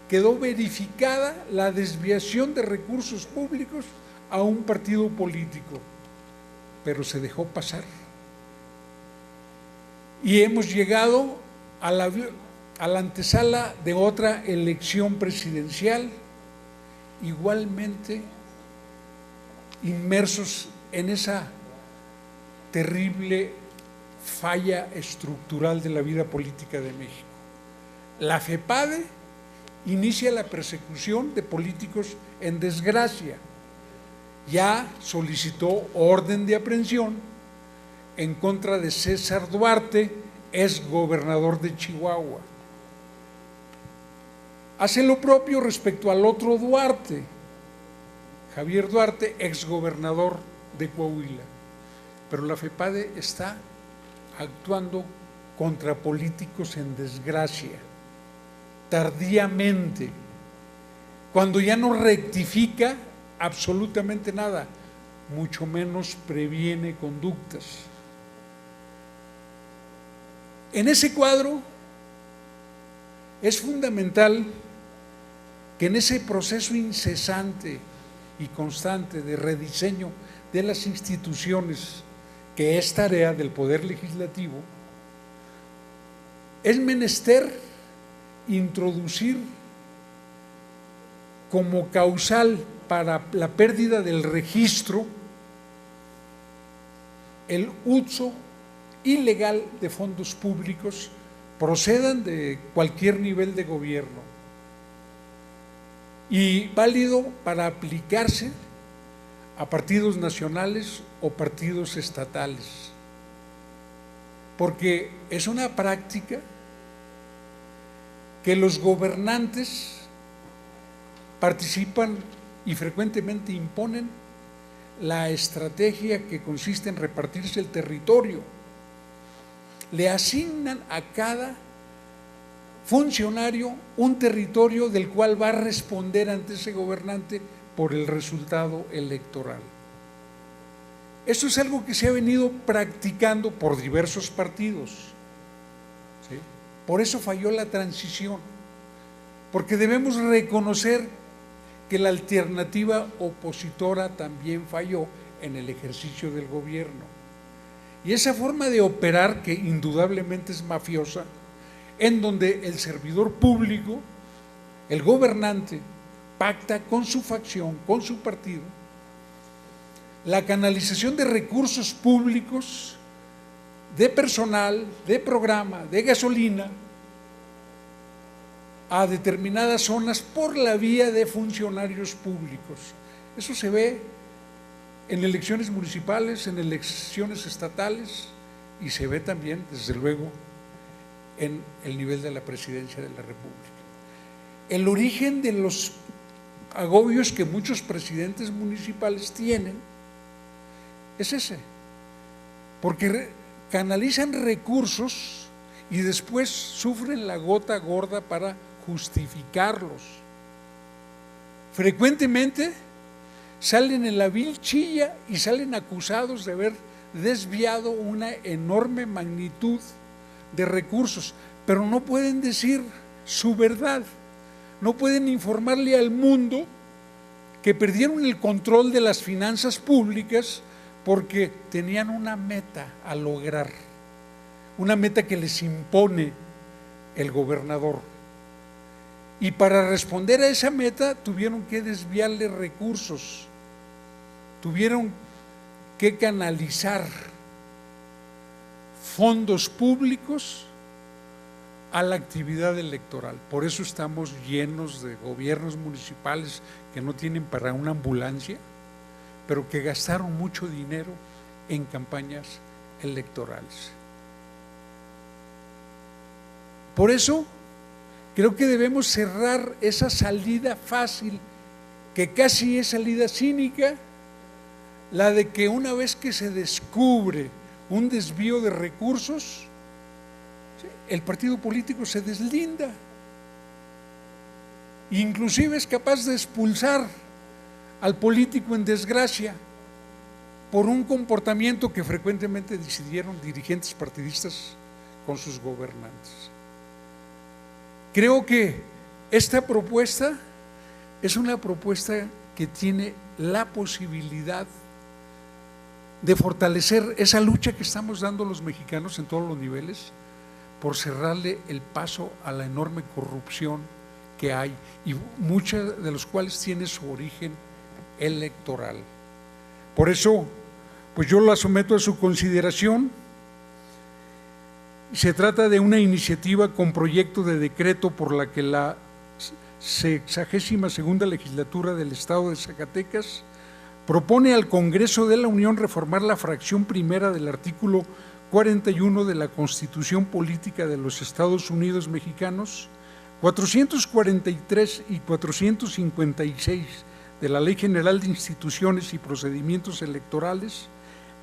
quedó verificada la desviación de recursos públicos a un partido político, pero se dejó pasar. Y hemos llegado a la antesala de otra elección presidencial, igualmente inmersos en esa terrible falla estructural de la vida política de México. La FEPADE inicia la persecución de políticos en desgracia. Ya solicitó orden de aprehensión en contra de César Duarte, ex gobernador de Chihuahua. Hace lo propio respecto al otro Duarte, Javier Duarte, ex gobernador de Coahuila. Pero la FEPADE está actuando contra políticos en desgracia, tardíamente, cuando ya no rectifica absolutamente nada, mucho menos previene conductas. En ese cuadro es fundamental que en ese proceso incesante y constante de rediseño de las instituciones, que es tarea del Poder Legislativo, es menester introducir como causal para la pérdida del registro el uso ilegal de fondos públicos, procedan de cualquier nivel de gobierno, y válido para aplicarse a partidos nacionales o partidos estatales, porque es una práctica que los gobernantes participan y frecuentemente imponen la estrategia que consiste en repartirse el territorio. Le asignan a cada funcionario un territorio del cual va a responder ante ese gobernante por el resultado electoral. Esto es algo que se ha venido practicando por diversos partidos, ¿sí? Por eso falló la transición, porque debemos reconocer que la alternativa opositora también falló en el ejercicio del gobierno. Y esa forma de operar, que indudablemente es mafiosa, en donde el servidor público, el gobernante, pacta con su facción, con su partido, la canalización de recursos públicos, de personal, de programa, de gasolina, a determinadas zonas por la vía de funcionarios públicos. Eso se ve en elecciones municipales, en elecciones estatales, y se ve también, desde luego, en el nivel de la presidencia de la República. El origen de los agobios que muchos presidentes municipales tienen es ese, porque canalizan recursos y después sufren la gota gorda para justificarlos. Frecuentemente salen en la vil chilla y salen acusados de haber desviado una enorme magnitud de recursos, pero no pueden decir su verdad, no pueden informarle al mundo que perdieron el control de las finanzas públicas porque tenían una meta a lograr, una meta que les impone el gobernador. Y para responder a esa meta tuvieron que desviarle recursos, tuvieron que canalizar fondos públicos a la actividad electoral. Por eso estamos llenos de gobiernos municipales que no tienen para una ambulancia, pero que gastaron mucho dinero en campañas electorales. Por eso creo que debemos cerrar esa salida fácil, que casi es salida cínica, la de que una vez que se descubre un desvío de recursos, el partido político se deslinda, inclusive es capaz de expulsar al político en desgracia por un comportamiento que frecuentemente decidieron dirigentes partidistas con sus gobernantes. Creo que esta propuesta es una propuesta que tiene la posibilidad de fortalecer esa lucha que estamos dando los mexicanos en todos los niveles por cerrarle el paso a la enorme corrupción que hay, y muchas de los cuales tiene su origen electoral. Por eso, pues yo la someto a su consideración. Se trata de una iniciativa con proyecto de decreto por la que la 62ª legislatura del Estado de Zacatecas propone al Congreso de la Unión reformar la fracción primera del artículo 41 de la Constitución Política de los Estados Unidos Mexicanos, 443 y 456 de la Ley General de Instituciones y Procedimientos Electorales,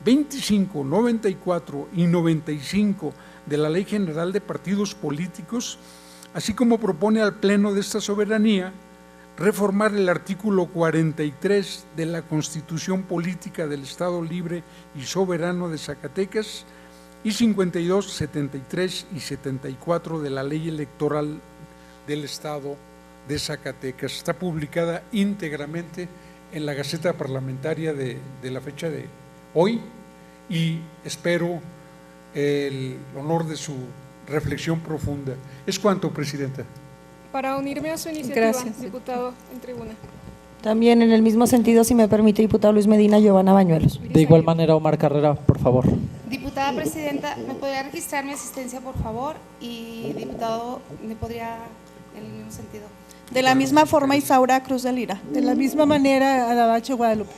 25, 94 y 95 de la Ley General de Partidos Políticos, así como propone al Pleno de esta soberanía reformar el artículo 43 de la Constitución Política del Estado Libre y Soberano de Zacatecas y 52, 73 y 74 de la Ley Electoral del Estado de Zacatecas. Está publicada íntegramente en la Gaceta Parlamentaria de la fecha de hoy, y espero el honor de su reflexión profunda. Es cuanto, Presidenta. Para unirme a su iniciativa, Gracias. diputado en tribuna. También en el mismo sentido, si me permite, diputado Luis Medina, Giovanna Bañuelos. De igual manera, Omar Carrera, por favor. Diputada presidenta, ¿me podría registrar mi asistencia, por favor? Y diputado, ¿me podría en el mismo sentido? De la misma forma, Isaura Cruz de Lira. De la misma manera, Adabache Guadalupe.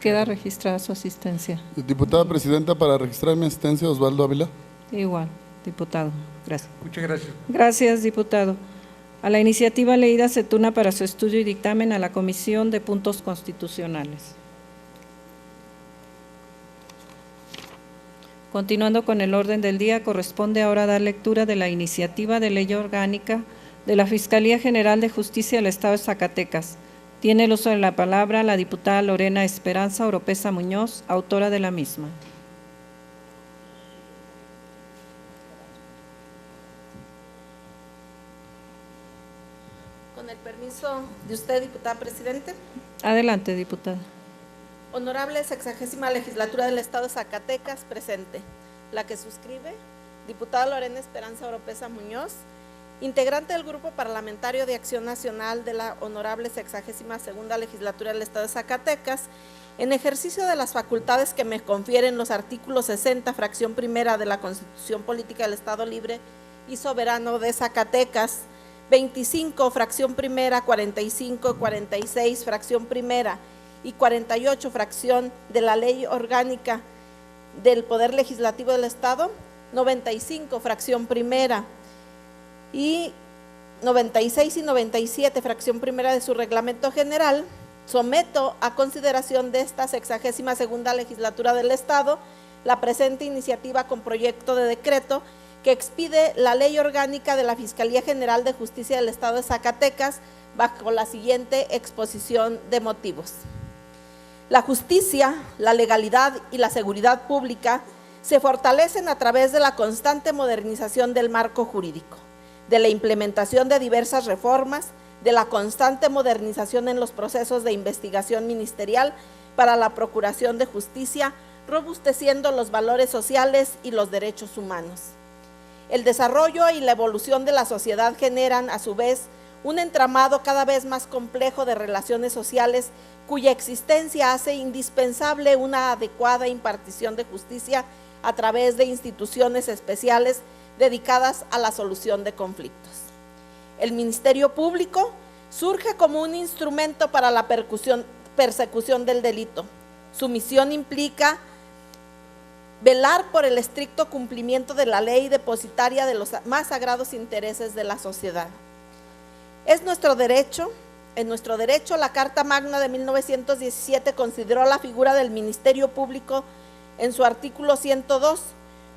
Queda registrada su asistencia. Diputada presidenta, para registrar mi asistencia, Osvaldo Ávila. Igual, diputado. Gracias. Muchas gracias. Gracias, diputado. A la iniciativa leída se turna para su estudio y dictamen a la Comisión de Puntos Constitucionales. Continuando con el orden del día, corresponde ahora dar lectura de la iniciativa de ley orgánica de la Fiscalía General de Justicia del Estado de Zacatecas. Tiene el uso de la palabra la diputada Lorena Esperanza Oropesa Muñoz, autora de la misma. Con el permiso de usted, diputada presidente. Adelante, diputada. Honorable 60ª Legislatura del Estado de Zacatecas, presente. La que suscribe, diputada Lorena Esperanza Oropesa Muñoz, integrante del Grupo Parlamentario de Acción Nacional de la Honorable 62ª Legislatura del Estado de Zacatecas, en ejercicio de las facultades que me confieren los artículos 60, fracción primera de la Constitución Política del Estado Libre y Soberano de Zacatecas, 25, fracción primera, 45, 46, fracción primera y 48, fracción de la Ley Orgánica del Poder Legislativo del Estado, 95, fracción primera y 96 y 97, fracción primera de su reglamento general, someto a consideración de esta 62ª Legislatura del Estado la presente iniciativa con proyecto de decreto que expide la Ley Orgánica de la Fiscalía General de Justicia del Estado de Zacatecas bajo la siguiente exposición de motivos. La justicia, la legalidad y la seguridad pública se fortalecen a través de la constante modernización del marco jurídico, de la implementación de diversas reformas, de la constante modernización en los procesos de investigación ministerial para la procuración de justicia, robusteciendo los valores sociales y los derechos humanos. El desarrollo y la evolución de la sociedad generan, a su vez, un entramado cada vez más complejo de relaciones sociales cuya existencia hace indispensable una adecuada impartición de justicia a través de instituciones especiales dedicadas a la solución de conflictos. El Ministerio Público surge como un instrumento para la persecución del delito. Su misión implica velar por el estricto cumplimiento de la ley depositaria de los más sagrados intereses de la sociedad. En nuestro derecho, la Carta Magna de 1917 consideró la figura del Ministerio Público en su artículo 102,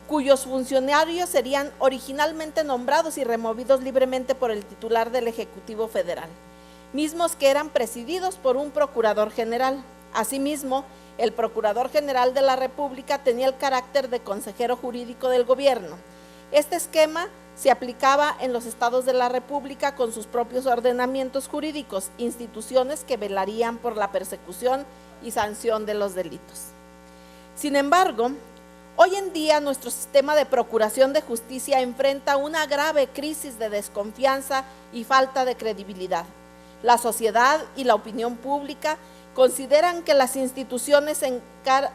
cuyos funcionarios serían originalmente nombrados y removidos libremente por el titular del Ejecutivo Federal, mismos que eran presididos por un procurador general. Asimismo, el Procurador General de la República tenía el carácter de consejero jurídico del gobierno. Este esquema se aplicaba en los estados de la República con sus propios ordenamientos jurídicos, instituciones que velarían por la persecución y sanción de los delitos. Sin embargo, hoy en día nuestro sistema de procuración de justicia enfrenta una grave crisis de desconfianza y falta de credibilidad. La sociedad y la opinión pública consideran que las instituciones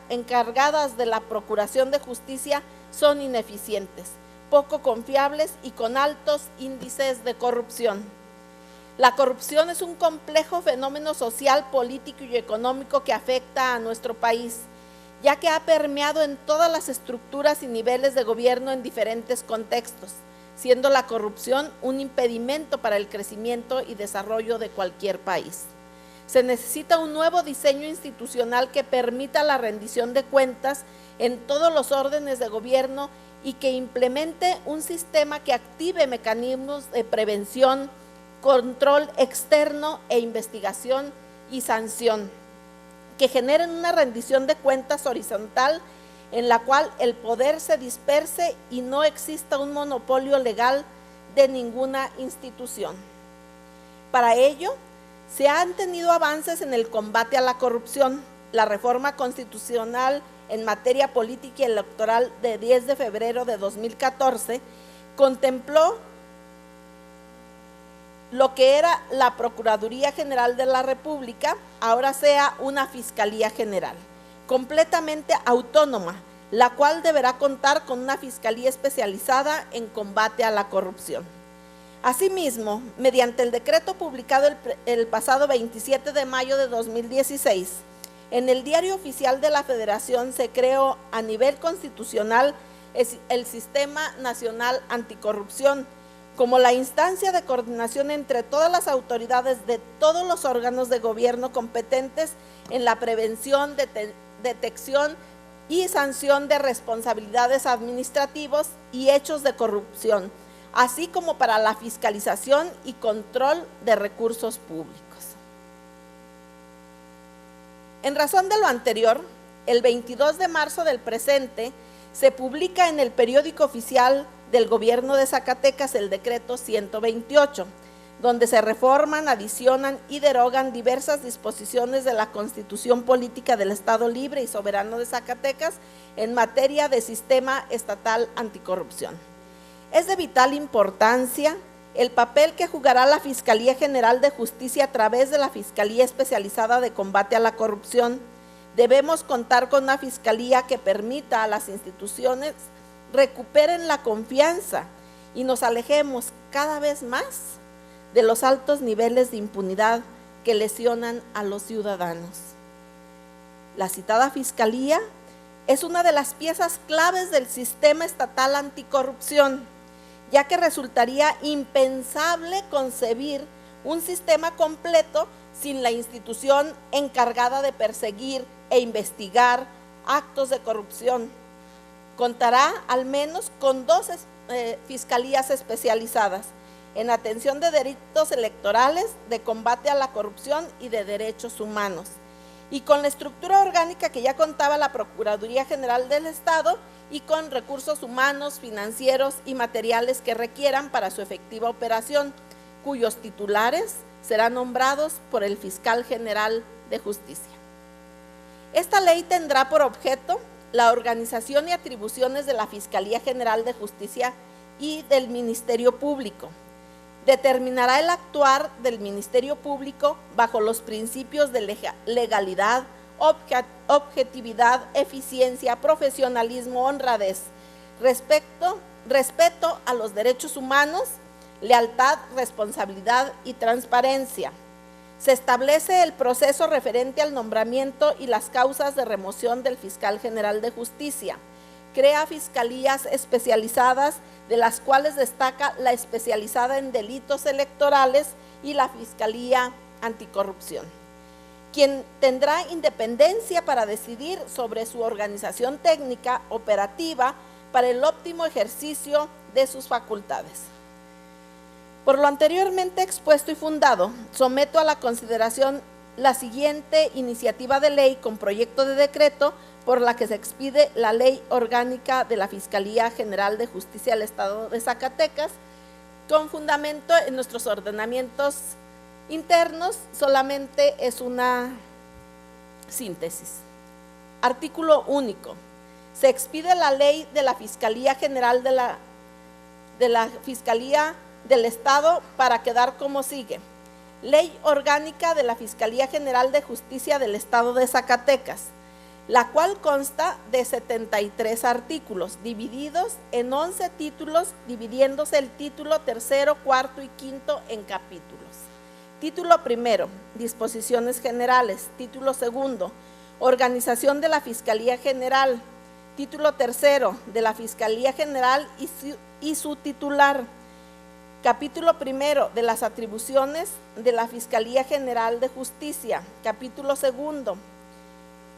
encargadas de la procuración de justicia son ineficientes, poco confiables y con altos índices de corrupción. La corrupción es un complejo fenómeno social, político y económico que afecta a nuestro país, ya que ha permeado en todas las estructuras y niveles de gobierno en diferentes contextos, siendo la corrupción un impedimento para el crecimiento y desarrollo de cualquier país. Se necesita un nuevo diseño institucional que permita la rendición de cuentas en todos los órdenes de gobierno y que implemente un sistema que active mecanismos de prevención, control externo e investigación y sanción, que generen una rendición de cuentas horizontal en la cual el poder se disperse y no exista un monopolio legal de ninguna institución. Para ello, se han tenido avances en el combate a la corrupción. La reforma constitucional en materia política y electoral de 10 de febrero de 2014 contempló lo que era la Procuraduría General de la República, ahora sea una Fiscalía General, completamente autónoma, la cual deberá contar con una fiscalía especializada en combate a la corrupción. Asimismo, mediante el decreto publicado el pasado 27 de mayo de 2016, en el Diario Oficial de la Federación se creó a nivel constitucional el Sistema Nacional Anticorrupción, como la instancia de coordinación entre todas las autoridades de todos los órganos de gobierno competentes en la prevención, detección y sanción de responsabilidades administrativas y hechos de corrupción, así como para la fiscalización y control de recursos públicos. En razón de lo anterior, el 22 de marzo del presente se publica en el Periódico Oficial del Gobierno de Zacatecas el Decreto 128, donde se reforman, adicionan y derogan diversas disposiciones de la Constitución Política del Estado Libre y Soberano de Zacatecas en materia de sistema estatal anticorrupción. Es de vital importancia el papel que jugará la Fiscalía General de Justicia a través de la Fiscalía Especializada de Combate a la Corrupción. Debemos contar con una fiscalía que permita a las instituciones recuperen la confianza y nos alejemos cada vez más de los altos niveles de impunidad que lesionan a los ciudadanos. La citada fiscalía es una de las piezas claves del sistema estatal anticorrupción, ya que resultaría impensable concebir un sistema completo sin la institución encargada de perseguir e investigar actos de corrupción. Contará al menos con 2 fiscalías especializadas en atención de delitos electorales, de combate a la corrupción y de derechos humanos, y con la estructura orgánica que ya contaba la Procuraduría General del Estado y con recursos humanos, financieros y materiales que requieran para su efectiva operación, cuyos titulares serán nombrados por el Fiscal General de Justicia. Esta ley tendrá por objeto la organización y atribuciones de la Fiscalía General de Justicia y del Ministerio Público. Determinará el actuar del Ministerio Público bajo los principios de legalidad, objetividad, eficiencia, profesionalismo, honradez, respeto a los derechos humanos, lealtad, responsabilidad y transparencia. Se establece el proceso referente al nombramiento y las causas de remoción del Fiscal General de Justicia. Crea fiscalías especializadas, de las cuales destaca la especializada en delitos electorales y la Fiscalía Anticorrupción, quien tendrá independencia para decidir sobre su organización técnica operativa para el óptimo ejercicio de sus facultades. Por lo anteriormente expuesto y fundado, someto a la consideración la siguiente iniciativa de ley con proyecto de decreto por la que se expide la Ley Orgánica de la Fiscalía General de Justicia del Estado de Zacatecas, con fundamento en nuestros ordenamientos internos. Solamente es una síntesis. Artículo único. Se expide la Ley de la Fiscalía General de la Fiscalía del Estado para quedar como sigue. Ley Orgánica de la Fiscalía General de Justicia del Estado de Zacatecas, la cual consta de 73 artículos, divididos en 11 títulos, dividiéndose el título tercero, cuarto y quinto en capítulos. Título primero, disposiciones generales. Título segundo, organización de la Fiscalía General. Título tercero, de la Fiscalía General y su titular. Capítulo primero, de las atribuciones de la Fiscalía General de Justicia. Capítulo segundo,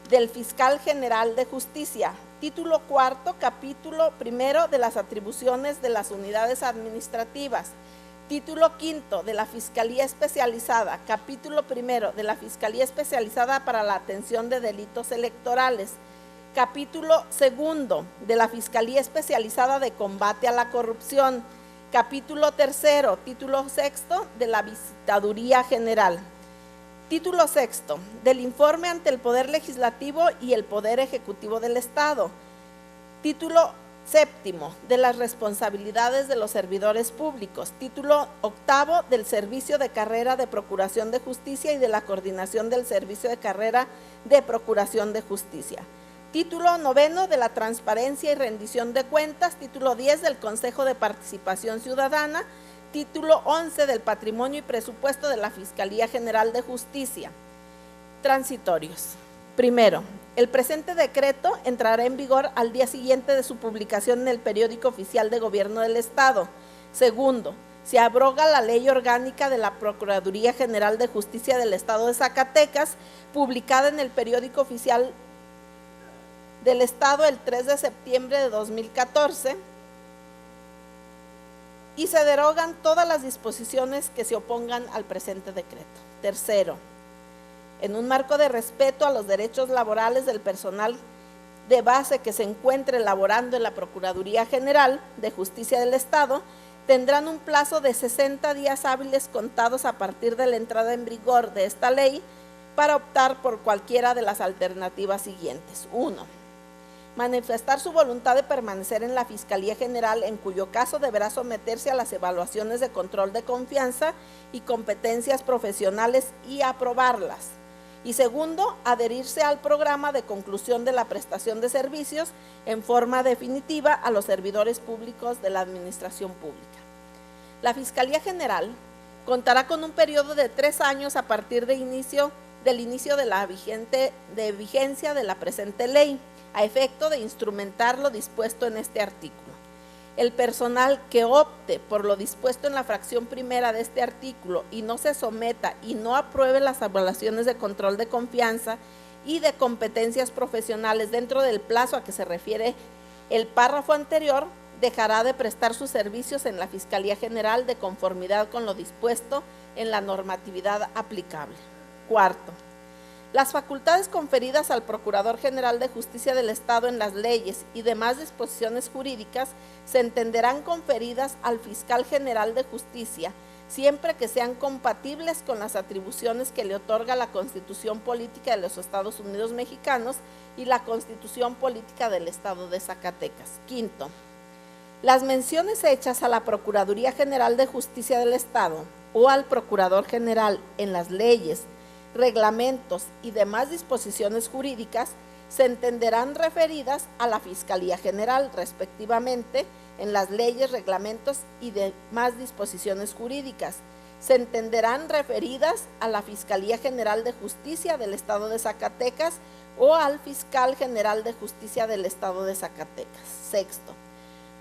del Fiscal General de Justicia. Título cuarto, capítulo primero, de las atribuciones de las unidades administrativas. Título quinto, de la Fiscalía Especializada. Capítulo primero, de la Fiscalía Especializada para la atención de delitos electorales. Capítulo segundo, de la Fiscalía Especializada de Combate a la Corrupción. Capítulo tercero, título sexto, de la Visitaduría General. Título sexto, del informe ante el Poder Legislativo y el Poder Ejecutivo del Estado. Título Séptimo, de las responsabilidades de los servidores públicos. Título octavo, del servicio de carrera de Procuración de Justicia y de la coordinación del servicio de carrera de Procuración de Justicia. Título noveno, de la transparencia y rendición de cuentas. Título 10, del Consejo de Participación Ciudadana. Título 11, del patrimonio y presupuesto de la Fiscalía General de Justicia. Transitorios. Primero, el presente decreto entrará en vigor al día siguiente de su publicación en el Periódico Oficial de Gobierno del Estado. Segundo, se abroga la Ley Orgánica de la Procuraduría General de Justicia del Estado de Zacatecas, publicada en el Periódico Oficial del Estado el 3 de septiembre de 2014, y se derogan todas las disposiciones que se opongan al presente decreto. Tercero, en un marco de respeto a los derechos laborales del personal de base que se encuentre laborando en la Procuraduría General de Justicia del Estado, tendrán un plazo de 60 días hábiles contados a partir de la entrada en vigor de esta ley para optar por cualquiera de las alternativas siguientes. 1. Manifestar su voluntad de permanecer en la Fiscalía General, en cuyo caso deberá someterse a las evaluaciones de control de confianza y competencias profesionales y aprobarlas. Y segundo, adherirse al programa de conclusión de la prestación de servicios en forma definitiva a los servidores públicos de la Administración Pública. La Fiscalía General contará con un periodo de 3 años a partir del inicio de la vigencia de la presente ley, a efecto de instrumentar lo dispuesto en este artículo. El personal que opte por lo dispuesto en la fracción primera de este artículo y no se someta y no apruebe las evaluaciones de control de confianza y de competencias profesionales dentro del plazo a que se refiere el párrafo anterior, dejará de prestar sus servicios en la Fiscalía General de conformidad con lo dispuesto en la normatividad aplicable. Cuarto, las facultades conferidas al Procurador General de Justicia del Estado en las leyes y demás disposiciones jurídicas se entenderán conferidas al Fiscal General de Justicia, siempre que sean compatibles con las atribuciones que le otorga la Constitución Política de los Estados Unidos Mexicanos y la Constitución Política del Estado de Zacatecas. Quinto, las menciones hechas a la Procuraduría General de Justicia del Estado o al Procurador General en las leyes, reglamentos y demás disposiciones jurídicas se entenderán referidas a la Fiscalía General, respectivamente, en las leyes, reglamentos y demás disposiciones jurídicas. Se entenderán referidas a la Fiscalía General de Justicia del Estado de Zacatecas o al Fiscal General de Justicia del Estado de Zacatecas. Sexto,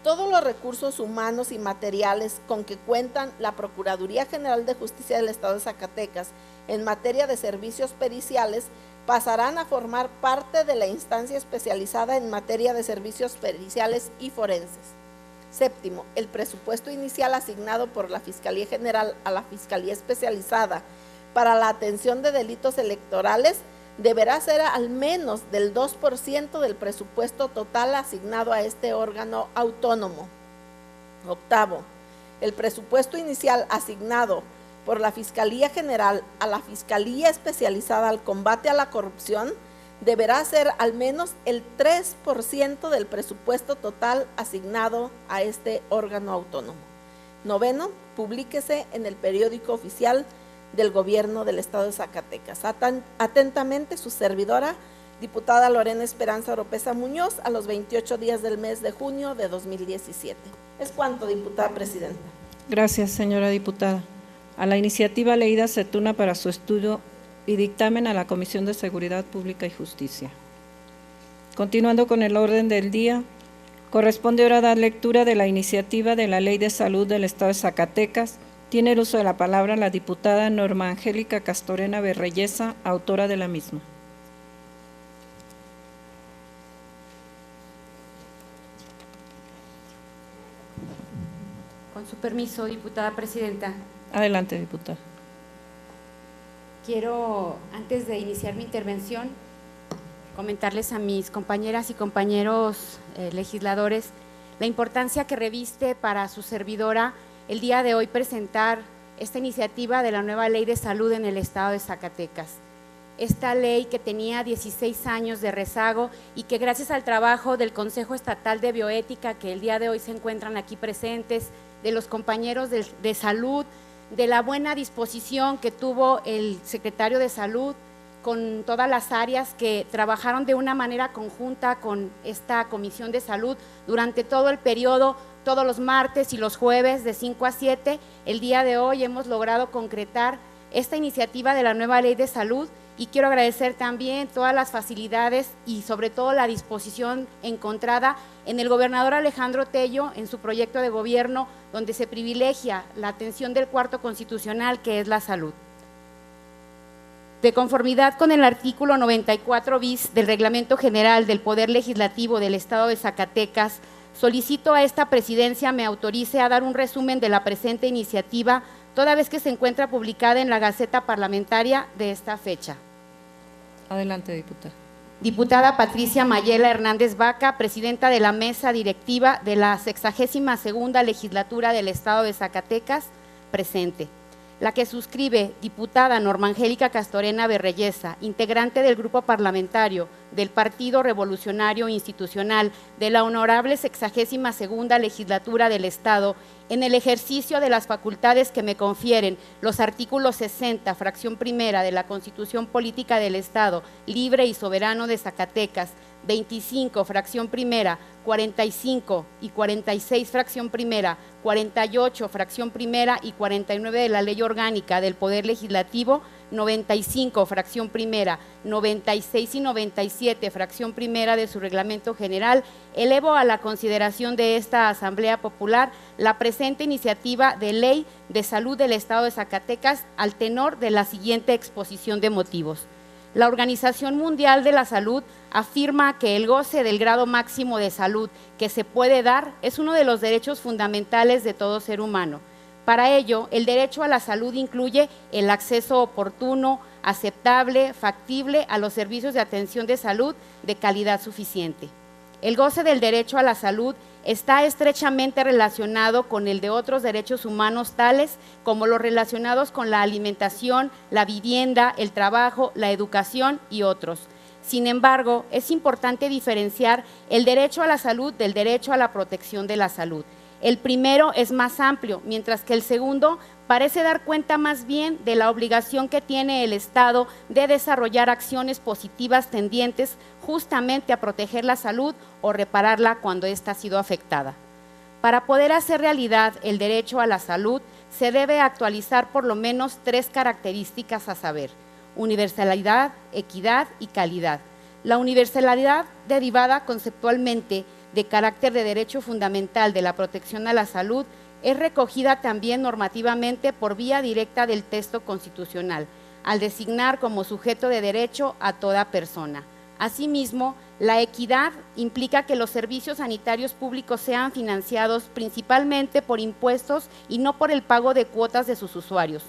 todos los recursos humanos y materiales con que cuentan la Procuraduría General de Justicia del Estado de Zacatecas en materia de servicios periciales pasarán a formar parte de la instancia especializada en materia de servicios periciales y forenses. Séptimo, el presupuesto inicial asignado por la Fiscalía General a la Fiscalía Especializada para la atención de delitos electorales deberá ser al menos del 2% del presupuesto total asignado a este órgano autónomo. Octavo, el presupuesto inicial asignado por la Fiscalía General a la Fiscalía Especializada al Combate a la Corrupción deberá ser al menos el 3% del presupuesto total asignado a este órgano autónomo. Noveno, publíquese en el Periódico Oficial del Gobierno del Estado de Zacatecas. Atentamente, su servidora, diputada Lorena Esperanza Oropesa Muñoz, a los 28 días del mes de junio de 2017. Es cuanto, diputada presidenta. Gracias, señora diputada. A la iniciativa leída se turna para su estudio y dictamen a la Comisión de Seguridad Pública y Justicia. Continuando con el orden del día, corresponde ahora dar lectura de la iniciativa de la Ley de Salud del Estado de Zacatecas. Tiene el uso de la palabra la diputada Norma Angélica Castorena Berreyesa, autora de la misma. Con su permiso, diputada presidenta. Adelante, diputada. Quiero, antes de iniciar mi intervención, comentarles a mis compañeras y compañeros legisladores la importancia que reviste para su servidora el día de hoy presentar esta iniciativa de la nueva Ley de Salud en el Estado de Zacatecas. esta ley que tenía 16 años de rezago y que gracias al trabajo del Consejo Estatal de Bioética, que el día de hoy se encuentran aquí presentes, de los compañeros de salud, de la buena disposición que tuvo el secretario de Salud con todas las áreas que trabajaron de una manera conjunta con esta Comisión de Salud durante todo el periodo, todos los martes y los jueves de 5 a 7, el día de hoy hemos logrado concretar esta iniciativa de la nueva Ley de Salud y quiero agradecer también todas las facilidades y sobre todo la disposición encontrada en el gobernador Alejandro Tello en su proyecto de gobierno, donde se privilegia la atención del cuarto constitucional, que es la salud. De conformidad con el artículo 94 bis del Reglamento General del Poder Legislativo del Estado de Zacatecas, solicito a esta presidencia me autorice a dar un resumen de la presente iniciativa, toda vez que se encuentra publicada en la Gaceta Parlamentaria de esta fecha. Adelante, diputada. Diputada Patricia Mayela Hernández Vaca, presidenta de la mesa directiva de la 62ª Legislatura del Estado de Zacatecas, presente. La que suscribe, diputada Norma Angélica Castorena Berreyesa, integrante del grupo parlamentario del Partido Revolucionario Institucional de la Honorable 62ª Legislatura del Estado, en el ejercicio de las facultades que me confieren los artículos 60, fracción primera de la Constitución Política del Estado, libre y soberano de Zacatecas, 25, fracción primera, 45 y 46, fracción primera, 48, fracción primera y 49 de la Ley Orgánica del Poder Legislativo, 95, fracción primera, 96 y 97, fracción primera de su Reglamento General, elevo a la consideración de esta Asamblea Popular la presente iniciativa de Ley de Salud del Estado de Zacatecas al tenor de la siguiente exposición de motivos. La Organización Mundial de la Salud afirma que el goce del grado máximo de salud que se puede dar es uno de los derechos fundamentales de todo ser humano. Para ello, el derecho a la salud incluye el acceso oportuno, aceptable, factible a los servicios de atención de salud de calidad suficiente. El goce del derecho a la salud está estrechamente relacionado con el de otros derechos humanos tales como los relacionados con la alimentación, la vivienda, el trabajo, la educación y otros. Sin embargo, es importante diferenciar el derecho a la salud del derecho a la protección de la salud. El primero es más amplio, mientras que el segundo parece dar cuenta más bien de la obligación que tiene el Estado de desarrollar acciones positivas tendientes justamente a proteger la salud o repararla cuando ésta ha sido afectada. Para poder hacer realidad el derecho a la salud, se debe actualizar por lo menos 3 características a saber: universalidad, equidad y calidad. La universalidad, derivada conceptualmente de carácter de derecho fundamental de la protección a la salud, es recogida también normativamente por vía directa del texto constitucional, al designar como sujeto de derecho a toda persona. Asimismo, la equidad implica que los servicios sanitarios públicos sean financiados principalmente por impuestos y no por el pago de cuotas de sus usuarios,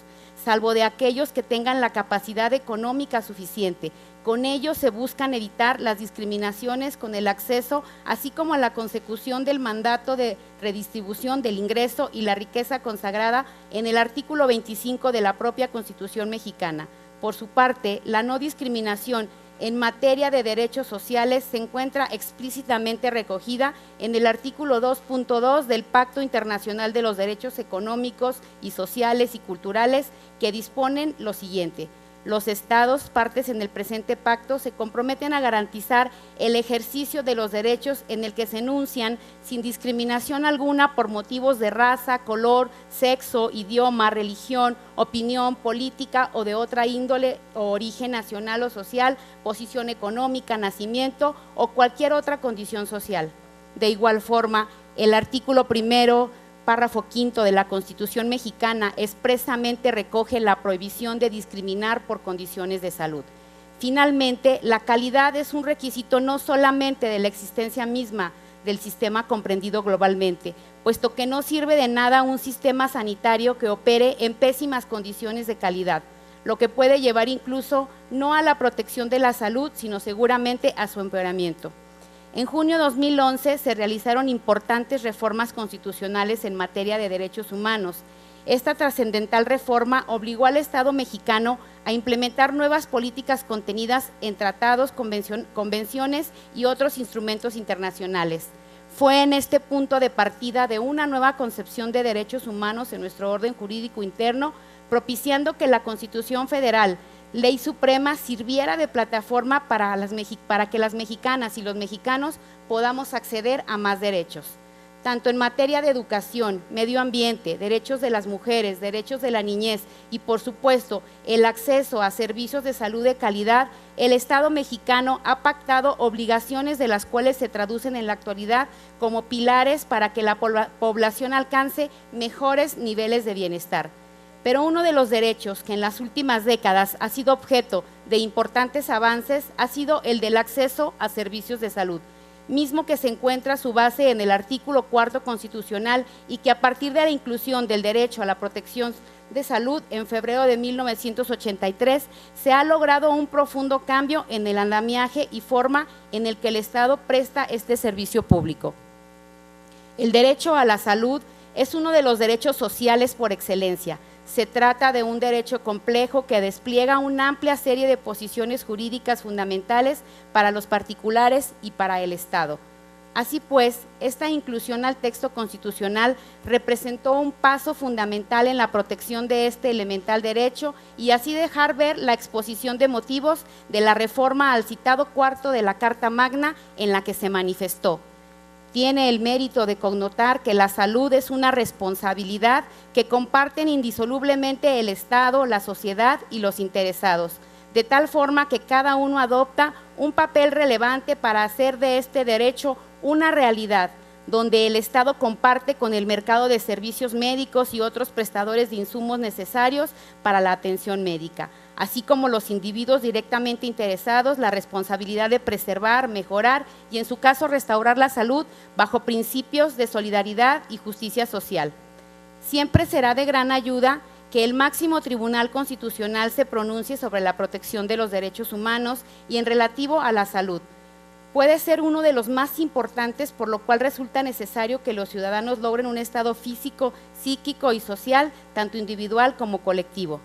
salvo de aquellos que tengan la capacidad económica suficiente. Con ello se buscan evitar las discriminaciones con el acceso, así como la consecución del mandato de redistribución del ingreso y la riqueza consagrada en el artículo 25 de la propia Constitución mexicana. Por su parte, la no discriminación en materia de derechos sociales se encuentra explícitamente recogida en el artículo 2.2 del Pacto Internacional de los Derechos Económicos y Sociales y Culturales, que disponen lo siguiente: los estados partes en el presente pacto se comprometen a garantizar el ejercicio de los derechos en el que se enuncian sin discriminación alguna por motivos de raza, color, sexo, idioma, religión, opinión política o de otra índole o origen nacional o social, posición económica, nacimiento o cualquier otra condición social. De igual forma, el artículo 1, párrafo 5 de la Constitución mexicana expresamente recoge la prohibición de discriminar por condiciones de salud. Finalmente, la calidad es un requisito no solamente de la existencia misma del sistema comprendido globalmente, puesto que no sirve de nada un sistema sanitario que opere en pésimas condiciones de calidad, lo que puede llevar incluso no a la protección de la salud, sino seguramente a su empeoramiento. En junio de 2011 se realizaron importantes reformas constitucionales en materia de derechos humanos. Esta trascendental reforma obligó al Estado mexicano a implementar nuevas políticas contenidas en tratados, convenciones y otros instrumentos internacionales. Fue en este punto de partida de una nueva concepción de derechos humanos en nuestro orden jurídico interno, propiciando que la Constitución Federal, Ley Suprema, sirviera de plataforma para que las mexicanas y los mexicanos podamos acceder a más derechos, tanto en materia de educación, medio ambiente, derechos de las mujeres, derechos de la niñez y, por supuesto, el acceso a servicios de salud de calidad. El Estado mexicano ha pactado obligaciones de las cuales se traducen en la actualidad como pilares para que la población alcance mejores niveles de bienestar. Pero uno de los derechos que en las últimas décadas ha sido objeto de importantes avances ha sido el del acceso a servicios de salud, mismo que se encuentra su base en el artículo 4 constitucional y que a partir de la inclusión del derecho a la protección de salud en febrero de 1983 se ha logrado un profundo cambio en el andamiaje y forma en el que el Estado presta este servicio público. El derecho a la salud es uno de los derechos sociales por excelencia. Se trata de un derecho complejo que despliega una amplia serie de posiciones jurídicas fundamentales para los particulares y para el Estado. Así pues, esta inclusión al texto constitucional representó un paso fundamental en la protección de este elemental derecho y así dejar ver la exposición de motivos de la reforma al citado cuarto de la Carta Magna en la que se manifestó. Tiene el mérito de connotar que la salud es una responsabilidad que comparten indisolublemente el Estado, la sociedad y los interesados, de tal forma que cada uno adopta un papel relevante para hacer de este derecho una realidad, donde el Estado comparte con el mercado de servicios médicos y otros prestadores de insumos necesarios para la atención médica, así como los individuos directamente interesados la responsabilidad de preservar, mejorar y en su caso restaurar la salud bajo principios de solidaridad y justicia social. Siempre será de gran ayuda que el máximo Tribunal Constitucional se pronuncie sobre la protección de los derechos humanos y en relativo a la salud. Puede ser uno de los más importantes, por lo cual resulta necesario que los ciudadanos logren un estado físico, psíquico y social, tanto individual como colectivo.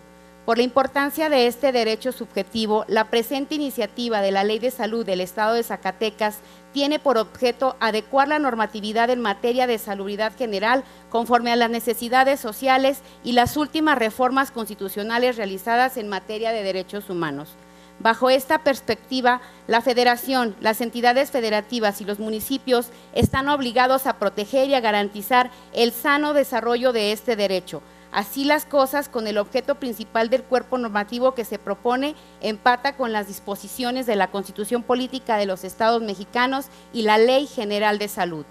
Por la importancia de este derecho subjetivo, la presente iniciativa de la Ley de Salud del Estado de Zacatecas tiene por objeto adecuar la normatividad en materia de salubridad general conforme a las necesidades sociales y las últimas reformas constitucionales realizadas en materia de derechos humanos. Bajo esta perspectiva, la Federación, las entidades federativas y los municipios están obligados a proteger y a garantizar el sano desarrollo de este derecho. Así las cosas, con el objeto principal del cuerpo normativo que se propone, empata con las disposiciones de la Constitución Política de los Estados Mexicanos y la Ley General de Salud.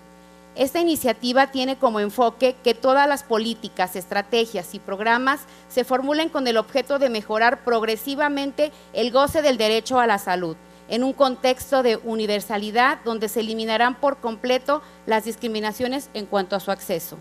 Esta iniciativa tiene como enfoque que todas las políticas, estrategias y programas se formulen con el objeto de mejorar progresivamente el goce del derecho a la salud, en un contexto de universalidad donde se eliminarán por completo las discriminaciones en cuanto a su acceso.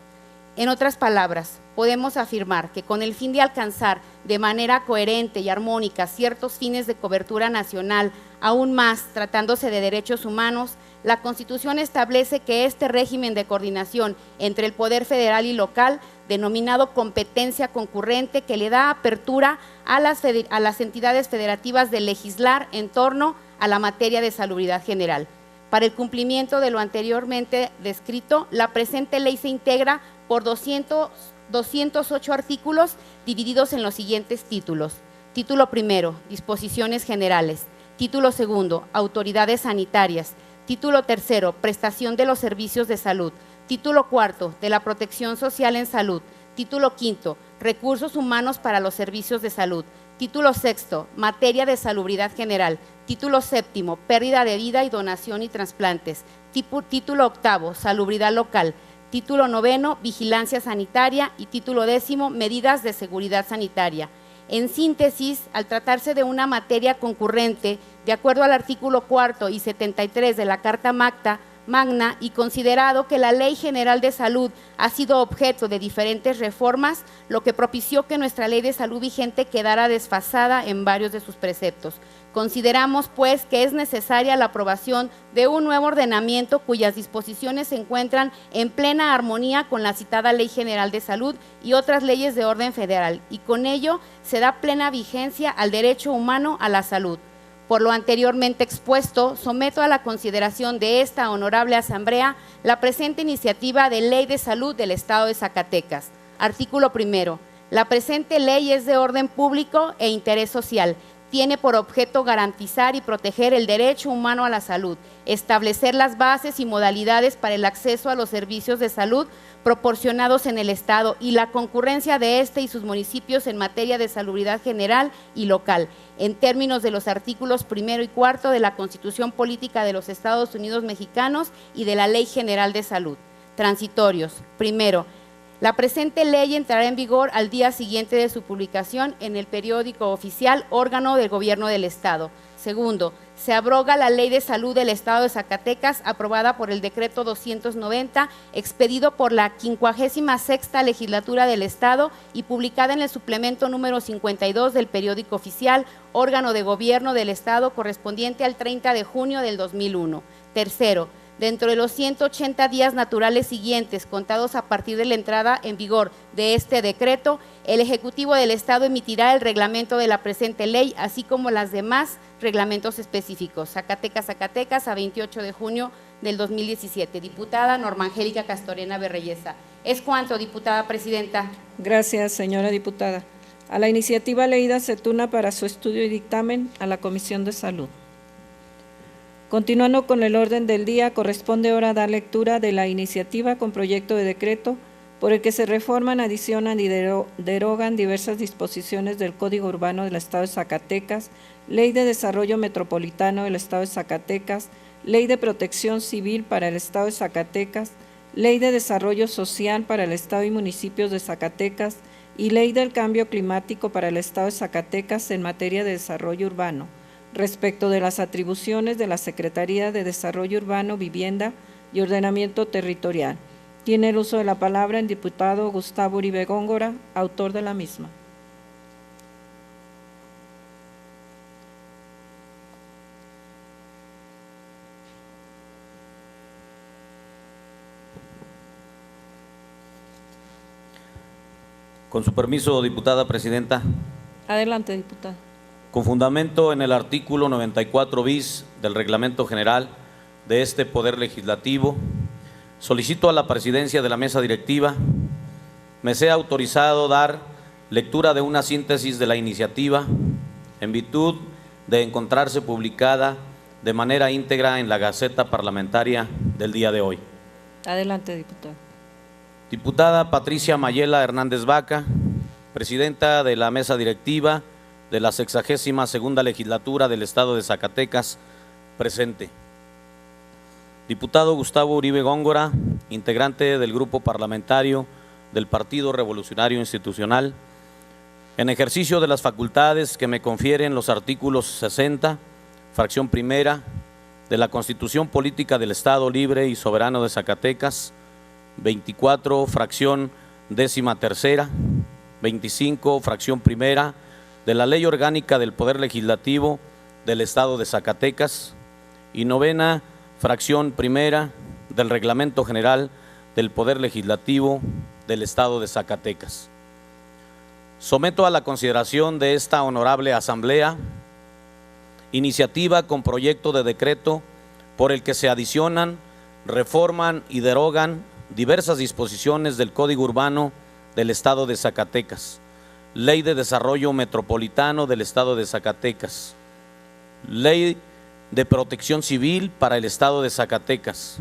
En otras palabras, podemos afirmar que con el fin de alcanzar de manera coherente y armónica ciertos fines de cobertura nacional, aún más tratándose de derechos humanos, la Constitución establece que este régimen de coordinación entre el Poder Federal y local, denominado competencia concurrente, que le da apertura a las entidades federativas de legislar en torno a la materia de salubridad general. Para el cumplimiento de lo anteriormente descrito, la presente ley se integra por 208 artículos divididos en los siguientes títulos. Título primero, disposiciones generales. Título segundo, autoridades sanitarias. Título tercero, prestación de los servicios de salud. Título cuarto, de la protección social en salud. Título quinto, recursos humanos para los servicios de salud. Título sexto, materia de salubridad general. Título séptimo, pérdida de vida y donación y trasplantes. Título octavo, salubridad local. Título noveno, vigilancia sanitaria. Y título décimo, medidas de seguridad sanitaria. En síntesis, al tratarse de una materia concurrente, de acuerdo al artículo 4 y 73 de la Carta Magna, magna y considerado que la Ley General de Salud ha sido objeto de diferentes reformas, lo que propició que nuestra Ley de Salud vigente quedara desfasada en varios de sus preceptos. Consideramos, pues, que es necesaria la aprobación de un nuevo ordenamiento cuyas disposiciones se encuentran en plena armonía con la citada Ley General de Salud y otras leyes de orden federal, y con ello se da plena vigencia al derecho humano a la salud. Por lo anteriormente expuesto, someto a la consideración de esta honorable Asamblea la presente iniciativa de Ley de Salud del Estado de Zacatecas. Artículo primero. La presente ley es de orden público e interés social. Tiene por objeto garantizar y proteger el derecho humano a la salud, establecer las bases y modalidades para el acceso a los servicios de salud proporcionados en el Estado y la concurrencia de este y sus municipios en materia de salubridad general y local, en términos de los artículos 1 y 4 de la Constitución Política de los Estados Unidos Mexicanos y de la Ley General de Salud. Transitorios. Primero, la presente ley entrará en vigor al día siguiente de su publicación en el periódico oficial, órgano del Gobierno del Estado. Segundo, se abroga la Ley de Salud del Estado de Zacatecas, aprobada por el Decreto 290, expedido por la 56ª Legislatura del Estado y publicada en el suplemento número 52 del periódico oficial, órgano de Gobierno del Estado, correspondiente al 30 de junio del 2001. Tercero, dentro de los 180 días naturales siguientes, contados a partir de la entrada en vigor de este decreto, el Ejecutivo del Estado emitirá el reglamento de la presente ley, así como las demás reglamentos específicos. Zacatecas, Zacatecas, a 28 de junio del 2017. Diputada Norma Angélica Castorena Berreyesa. Es cuanto, diputada presidenta. Gracias, señora diputada. A la iniciativa leída se turna para su estudio y dictamen a la Comisión de Salud. Continuando con el orden del día, corresponde ahora dar lectura de la iniciativa con proyecto de decreto por el que se reforman, adicionan y derogan diversas disposiciones del Código Urbano del Estado de Zacatecas, Ley de Desarrollo Metropolitano del Estado de Zacatecas, Ley de Protección Civil para el Estado de Zacatecas, Ley de Desarrollo Social para el Estado y municipios de Zacatecas y Ley del Cambio Climático para el Estado de Zacatecas en materia de desarrollo urbano, respecto de las atribuciones de la Secretaría de Desarrollo Urbano, Vivienda y Ordenamiento Territorial. Tiene el uso de la palabra el diputado Gustavo Uribe Góngora, autor de la misma. Con su permiso, diputada presidenta. Adelante, diputada. Con fundamento en el artículo 94 bis del Reglamento General de este Poder Legislativo, solicito a la presidencia de la mesa directiva me sea autorizado dar lectura de una síntesis de la iniciativa en virtud de encontrarse publicada de manera íntegra en la Gaceta Parlamentaria del día de hoy. Adelante, diputada. Diputada Patricia Mayela Hernández Vaca, presidenta de la mesa directiva de la 62ª Legislatura del Estado de Zacatecas, presente. Diputado Gustavo Uribe Góngora, integrante del Grupo Parlamentario del Partido Revolucionario Institucional, en ejercicio de las facultades que me confieren los artículos 60, fracción primera, de la Constitución Política del Estado Libre y Soberano de Zacatecas, 24, fracción 13ª, 25, fracción primera, de la Ley Orgánica del Poder Legislativo del Estado de Zacatecas y 9ª, fracción primera del Reglamento General del Poder Legislativo del Estado de Zacatecas. Someto a la consideración de esta honorable Asamblea iniciativa con proyecto de decreto por el que se adicionan, reforman y derogan diversas disposiciones del Código Urbano del Estado de Zacatecas, Ley de Desarrollo Metropolitano del Estado de Zacatecas, Ley de Protección Civil para el Estado de Zacatecas,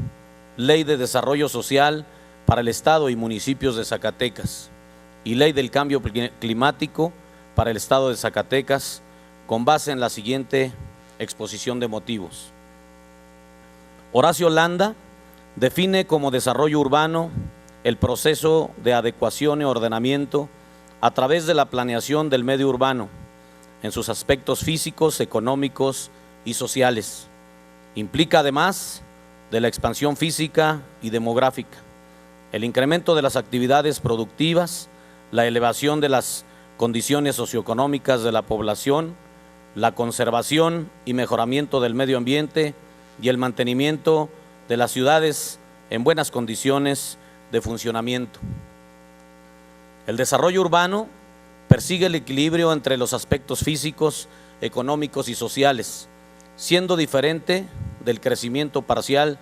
Ley de Desarrollo Social para el Estado y municipios de Zacatecas y Ley del Cambio Climático para el Estado de Zacatecas, con base en la siguiente exposición de motivos. Horacio Landa define como desarrollo urbano el proceso de adecuación y ordenamiento a través de la planeación del medio urbano en sus aspectos físicos, económicos y sociales. Implica además de la expansión física y demográfica, el incremento de las actividades productivas, la elevación de las condiciones socioeconómicas de la población, la conservación y mejoramiento del medio ambiente y el mantenimiento de las ciudades en buenas condiciones de funcionamiento. El desarrollo urbano persigue el equilibrio entre los aspectos físicos, económicos y sociales, siendo diferente del crecimiento parcial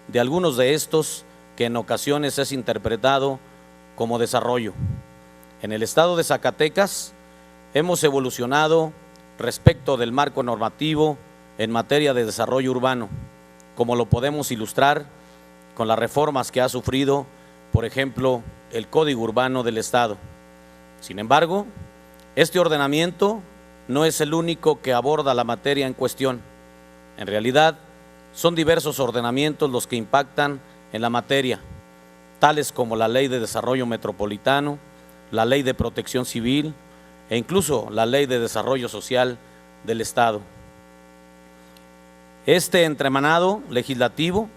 de algunos de estos que en ocasiones es interpretado como desarrollo. En el estado de Zacatecas hemos evolucionado respecto del marco normativo en materia de desarrollo urbano, como lo podemos ilustrar con las reformas que ha sufrido, por ejemplo, el Código Urbano del Estado. Sin embargo, este ordenamiento no es el único que aborda la materia en cuestión. En realidad, son diversos ordenamientos los que impactan en la materia, tales como la Ley de Desarrollo Metropolitano, la Ley de Protección Civil e incluso la Ley de Desarrollo Social del Estado. Este entremanado legislativo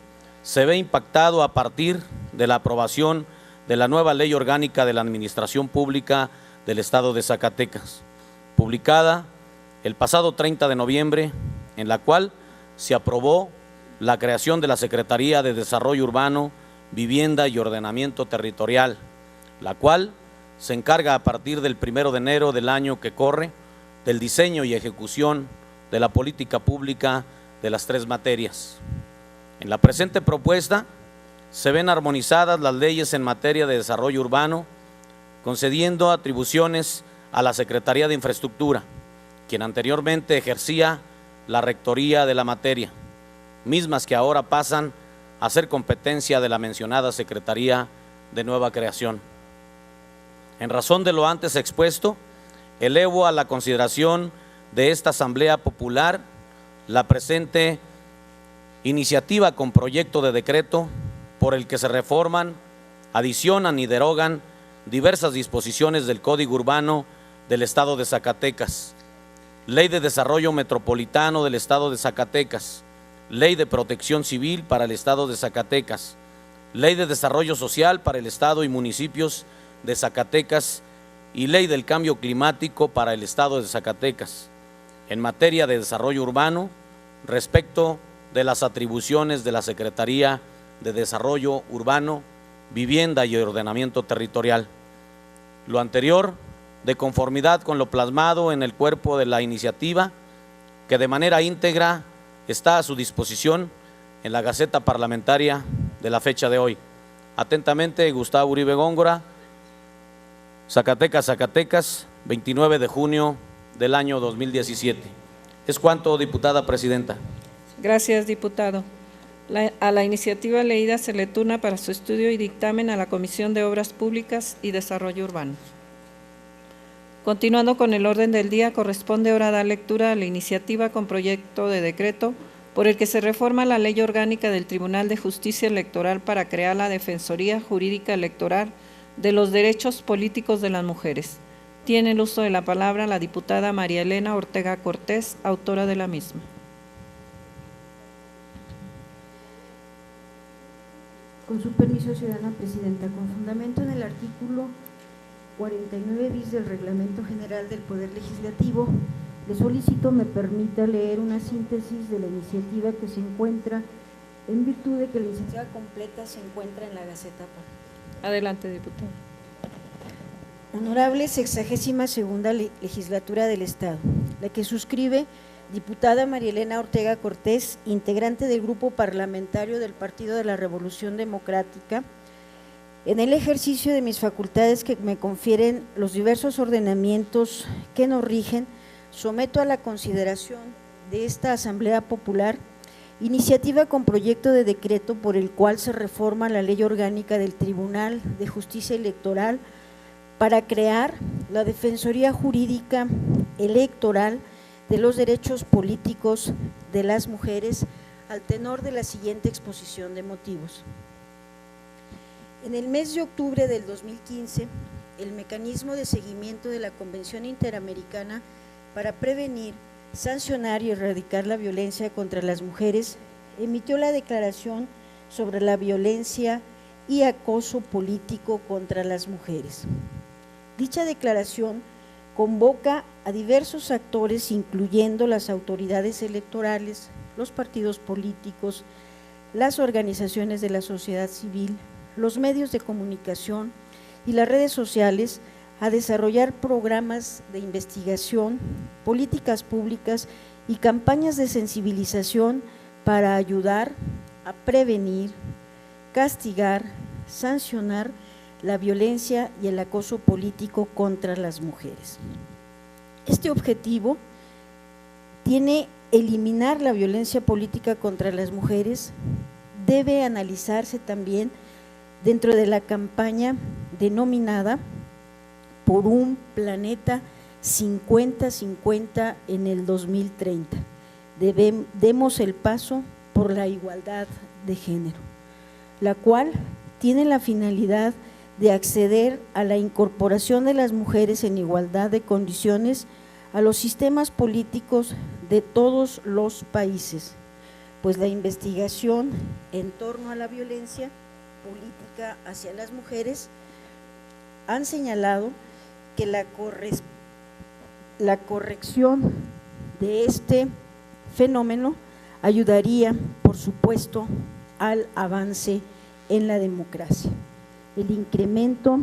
se ve impactado a partir de la aprobación de la nueva Ley Orgánica de la Administración Pública del Estado de Zacatecas, publicada el pasado 30 de noviembre, en la cual se aprobó la creación de la Secretaría de Desarrollo Urbano, Vivienda y Ordenamiento Territorial, la cual se encarga a partir del 1 de enero del año que corre del diseño y ejecución de la política pública de las tres materias. En la presente propuesta se ven armonizadas las leyes en materia de desarrollo urbano, concediendo atribuciones a la Secretaría de Infraestructura, quien anteriormente ejercía la rectoría de la materia, mismas que ahora pasan a ser competencia de la mencionada Secretaría de Nueva Creación. En razón de lo antes expuesto, elevo a la consideración de esta Asamblea Popular la presente iniciativa con proyecto de decreto por el que se reforman, adicionan y derogan diversas disposiciones del Código Urbano del Estado de Zacatecas, Ley de Desarrollo Metropolitano del Estado de Zacatecas, Ley de Protección Civil para el Estado de Zacatecas, Ley de Desarrollo Social para el Estado y municipios de Zacatecas y Ley del Cambio Climático para el Estado de Zacatecas, en materia de desarrollo urbano, respecto de las atribuciones de la Secretaría de Desarrollo Urbano, Vivienda y Ordenamiento Territorial. Lo anterior, de conformidad con lo plasmado en el cuerpo de la iniciativa, que de manera íntegra está a su disposición en la Gaceta Parlamentaria de la fecha de hoy. Atentamente, Gustavo Uribe Góngora, Zacatecas, Zacatecas, 29 de junio del año 2017. Es cuanto, diputada presidenta. Gracias, diputado. A la iniciativa leída se le turna para su estudio y dictamen a la Comisión de Obras Públicas y Desarrollo Urbano. Continuando con el orden del día, corresponde ahora dar lectura a la iniciativa con proyecto de decreto por el que se reforma la Ley Orgánica del Tribunal de Justicia Electoral para crear la Defensoría Jurídica Electoral de los Derechos Políticos de las Mujeres. Tiene el uso de la palabra la diputada María Elena Ortega Cortés, autora de la misma. Con su permiso, ciudadana presidenta, con fundamento en el artículo 49 bis del Reglamento General del Poder Legislativo, le solicito me permita leer una síntesis de la iniciativa que se encuentra, en virtud de que la iniciativa completa se encuentra en la Gaceta. Adelante, diputado. Honorable 62ª Legislatura del Estado, la que suscribe diputada María Elena Ortega Cortés, integrante del Grupo Parlamentario del Partido de la Revolución Democrática, en el ejercicio de mis facultades que me confieren los diversos ordenamientos que nos rigen, someto a la consideración de esta Asamblea Popular iniciativa con proyecto de decreto por el cual se reforma la Ley Orgánica del Tribunal de Justicia Electoral para crear la Defensoría Jurídica Electoral de los Derechos Políticos de las Mujeres, al tenor de la siguiente exposición de motivos. En el mes de octubre del 2015, el Mecanismo de Seguimiento de la Convención Interamericana para prevenir, sancionar y erradicar la violencia contra las mujeres emitió la Declaración sobre la violencia y acoso político contra las mujeres. Dicha declaración convoca a diversos actores, incluyendo las autoridades electorales, los partidos políticos, las organizaciones de la sociedad civil, los medios de comunicación y las redes sociales, a desarrollar programas de investigación, políticas públicas y campañas de sensibilización para ayudar a prevenir, castigar, sancionar la violencia y el acoso político contra las mujeres. Este objetivo tiene eliminar la violencia política contra las mujeres, debe analizarse también dentro de la campaña denominada Por un planeta 50-50 en el 2030. Demos el paso por la igualdad de género, la cual tiene la finalidad de acceder a la incorporación de las mujeres en igualdad de condiciones a los sistemas políticos de todos los países, pues la investigación en torno a la violencia política hacia las mujeres han señalado que la corrección de este fenómeno ayudaría, por supuesto, al avance en la democracia. El incremento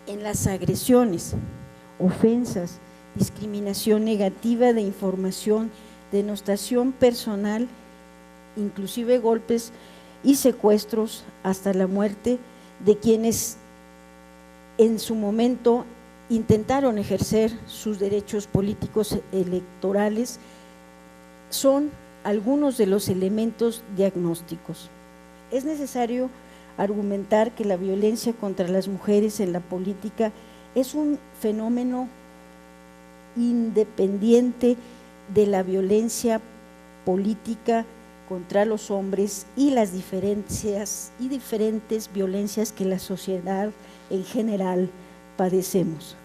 en las agresiones, ofensas, discriminación negativa de información, denostación personal, inclusive golpes y secuestros hasta la muerte de quienes en su momento intentaron ejercer sus derechos políticos electorales, son algunos de los elementos diagnósticos. Es necesario argumentar que la violencia contra las mujeres en la política es un fenómeno independiente de la violencia política contra los hombres y las diferentes violencias que la sociedad en general padecemos,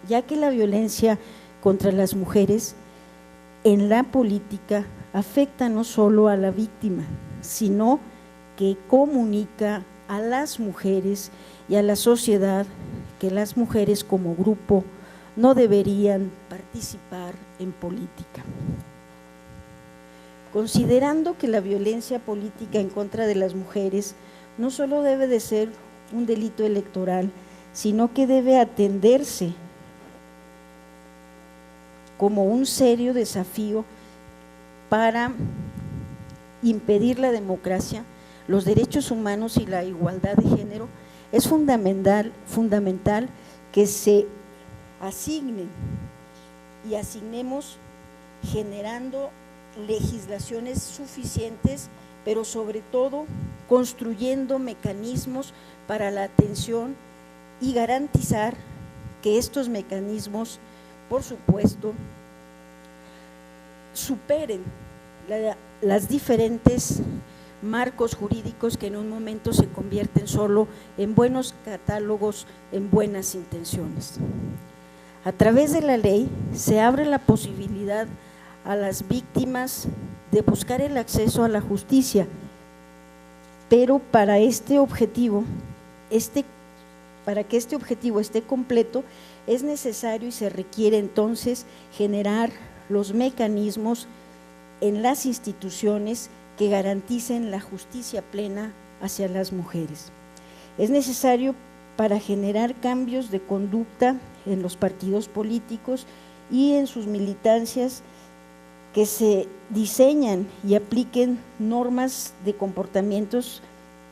ya que la violencia contra las mujeres en la política afecta no solo a la víctima, sino que comunica a las mujeres y a la sociedad que las mujeres como grupo no deberían participar en política. Considerando que la violencia política en contra de las mujeres no solo debe de ser un delito electoral, sino que debe atenderse como un serio desafío para impedir la democracia, los derechos humanos y la igualdad de género, es fundamental que se asignen y asignemos generando legislaciones suficientes, pero sobre todo construyendo mecanismos para la atención y garantizar que estos mecanismos, por supuesto, superen las diferentes marcos jurídicos que en un momento se convierten solo en buenos catálogos, en buenas intenciones. A través de la ley se abre la posibilidad a las víctimas de buscar el acceso a la justicia, pero para que este objetivo esté completo, es necesario y se requiere entonces generar los mecanismos en las instituciones que garanticen la justicia plena hacia las mujeres. Es necesario para generar cambios de conducta en los partidos políticos y en sus militancias que se diseñan y apliquen normas de comportamientos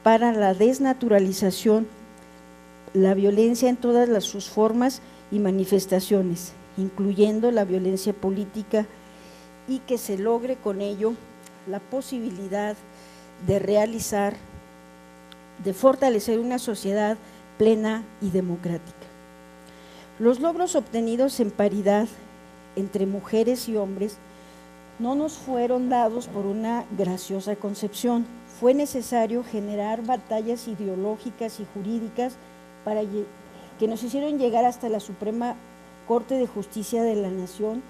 para la desnaturalización, la violencia en todas sus formas y manifestaciones, incluyendo la violencia política, y que se logre con ello la posibilidad de fortalecer una sociedad plena y democrática. Los logros obtenidos en paridad entre mujeres y hombres no nos fueron dados por una graciosa concepción. Fue necesario generar batallas ideológicas y jurídicas que nos hicieron llegar hasta la Suprema Corte de Justicia de la Nación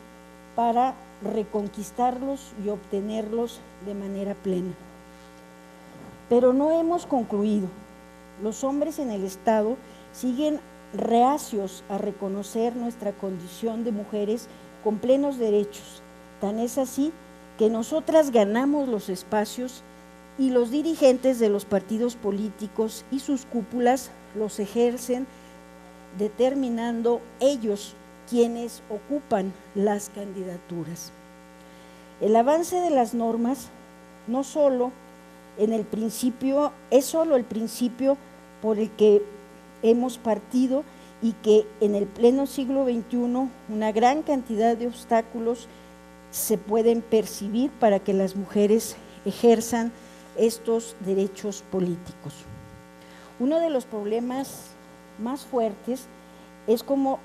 para reconquistarlos y obtenerlos de manera plena. Pero no hemos concluido. Los hombres en el Estado siguen reacios a reconocer nuestra condición de mujeres con plenos derechos. Tan es así que nosotras ganamos los espacios y los dirigentes de los partidos políticos y sus cúpulas los ejercen, determinando ellos quienes ocupan las candidaturas. El avance de las normas no solo en el principio, es solo el principio por el que hemos partido y que en el pleno siglo XXI una gran cantidad de obstáculos se pueden percibir para que las mujeres ejerzan estos derechos políticos. Uno de los problemas más fuertes es cómo